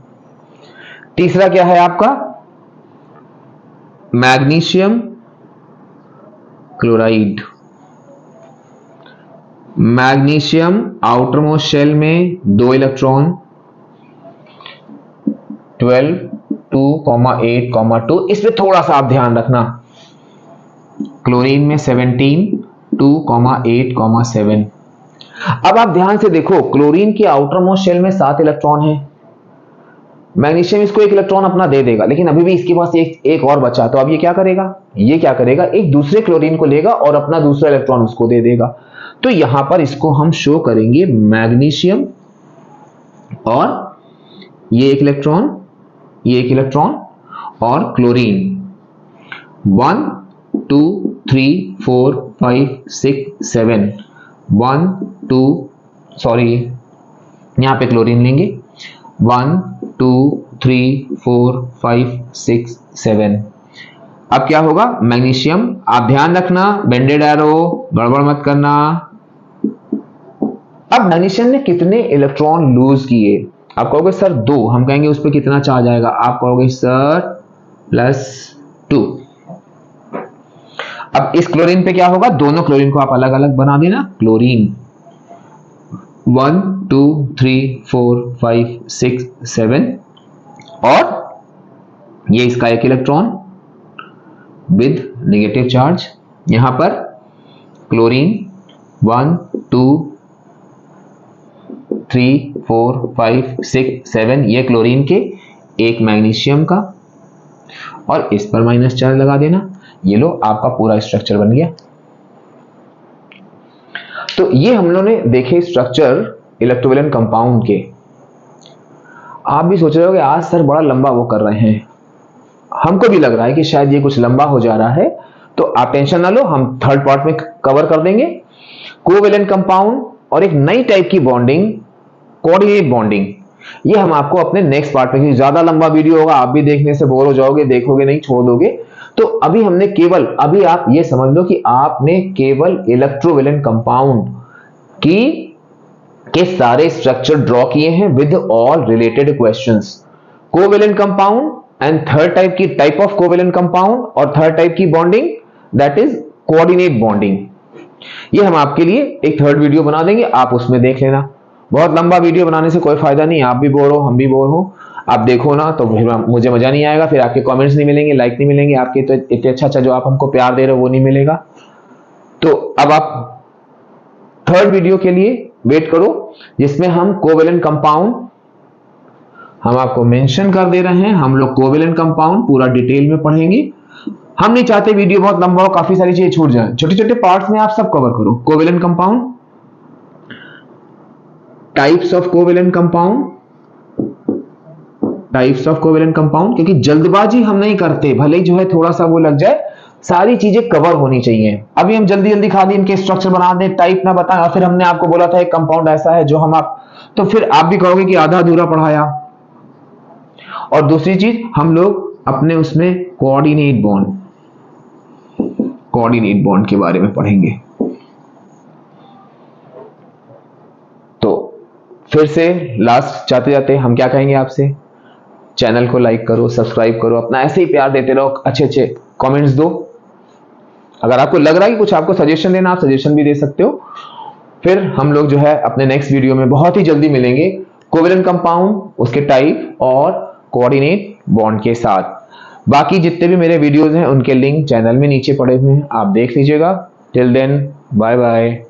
तीसरा क्या है आपका? Magnesium chloride. Magnesium outer most shell में 2 इलेक्ट्रॉन, 12 2, 8, 2। इस पे थोड़ा सा आप ध्यान रखना। क्लोरीन में 17 2, 8, 7। अब आप ध्यान से देखो, क्लोरीन के आउटर मोस्ट शेल में 7 इलेक्ट्रॉन है। मैग्नीशियम इसको 1 इलेक्ट्रॉन अपना दे देगा, लेकिन अभी भी इसके पास एक और बचा। तो अब ये क्या करेगा? ये क्या करेगा? एक दूसरे क्लोरीन को लेगा और अपना दूसरा इलेक्ट्रॉन उसको दे देगा। तो यहां पर इसको हम शो करेंगे मैग्नीशियम और ये 1 इलेक्ट्रॉन, ये 1 इलेक्ट्रॉन और क्लोरीन 1 2 3 4 5 6 7 1 2 सॉरी यहां पे क्लोरीन लेंगे 1 2 3 4 5 6 7। अब क्या होगा? मैग्नीशियम, आप ध्यान रखना बेंडेड एरो गड़बड़ मत करना। अब मैग्नीशियम ने कितने इलेक्ट्रॉन लूज किए? आप कहोगे सर 2। हम कहेंगे उस पर कितना चार्ज आएगा? आप कहोगे सर +2। अब इस क्लोरीन पे क्या होगा? दोनों क्लोरीन को आप अलग अलग बना देना। क्लोरीन 1 2 3 4 5 6 7 और ये इसका 1 इलेक्ट्रॉन विद नेगेटिव चार्ज। यहां पर क्लोरीन 1 2 3 4 5 6 7, ये क्लोरीन के, 1 मैग्नीशियम का, और इस पर माइनस चार्ज लगा देना। ये लो आपका पूरा स्ट्रक्चर बन गया। तो ये हम लोगों ने देखे स्ट्रक्चर इलेक्ट्रोवैलेंट कंपाउंड के। आप भी सोच रहे होगे आज सर बड़ा लंबा वो कर रहे हैं, हमको भी लग रहा है कि शायद ये कुछ लंबा हो जा रहा है। तो आप टेंशन ना लो, हम थर्ड पार्ट में कवर कर देंगे कोवैलेंट कंपाउंड और एक नई टाइप की बॉन्डिंग, कोऑर्डिनेट बॉन्डिंग। ये हम आपको अपने नेक्स्ट पार्ट में, ज्यादा लंबा वीडियो होगा, आप भी देखने से बोर हो जाओगे, देखोगे नहीं, छोड़ दोगे। तो अभी हमने केवल, अभी आप ये समझ लो कि आपने केवल इलेक्ट्रोवैलेंट कंपाउंड के सारे स्ट्रक्चर ड्रॉ किए हैं with all related questions. Covalent compound and third type की, टाइप ऑफ कोवैलेंट कंपाउंड और थर्ड टाइप की bonding, that is coordinate bonding. ये हम आपके लिए एक थर्ड वीडियो बना देंगे, आप उसमें देख लेना। बहुत लंबा वीडियो बनाने से कोई फायदा नहीं, आप भी बोर हो, हम भी बोर हो, आप देखो ना तो मुझे मजा नहीं आएगा, फिर आपके कमेंट्स नहीं मिलेंगे, लाइक नहीं मिलेंगे, आपके तो इतने अच्छा जो आप हमको प्यार दे रहे हो वो नहीं मिलेगा। तो अब आप थर्ड वीडियो के लिए वेट करो, जिसमें हम कोवैलेंट कंपाउंड हम आपको मेंशन कर दे रहे हैं। हम लोग कोवैलेंट कंपाउंड पूरा डिटेल में पढ़ेंगे। हम नहीं चाहते वीडियो बहुत लंबा हो, काफी सारी चीजें छूट जाए, छोटे छोटे पार्ट्स में आप सब कवर करो। Covalent compound, types of covalent compound, types of covalent compound, क्योंकि जल्दबाजी हम नहीं करते, भले ही जो है थोड़ा सा वो लग जाए, सारी चीजें कवर होनी चाहिए। अभी हम जल्दी जल्दी खाली इनके स्ट्रक्चर बना दें, टाइप ना बताएं, और फिर हमने आपको बोला था एक कंपाउंड ऐसा है जो हम आप, तो फिर आप भी कहोगे कि आधा अधूरा पढ़ाया। और दूसरी चीज, हम लोग अपने उसमें कोऑर्डिनेट बॉन्ड के बारे में पढ़ेंगे। तो फिर से लास्ट जाते जाते हम क्या कहेंगे आपसे, चैनल को लाइक करो, सब्सक्राइब करो, अपना ऐसे ही प्यार देते रहो, अच्छे अच्छे कमेंट्स दो। अगर आपको लग रहा है कि कुछ आपको सजेशन देना, आप सजेशन भी दे सकते हो। फिर हम लोग जो है अपने नेक्स्ट वीडियो में बहुत ही जल्दी मिलेंगे कोवैलेंट कंपाउंड, उसके टाइप और कोऑर्डिनेट बॉन्ड के साथ। बाकी जितने भी मेरे वीडियोस हैं उनके लिंक चैनल में नीचे पड़े हुए हैं, आप देख लीजिएगा। Till then bye bye.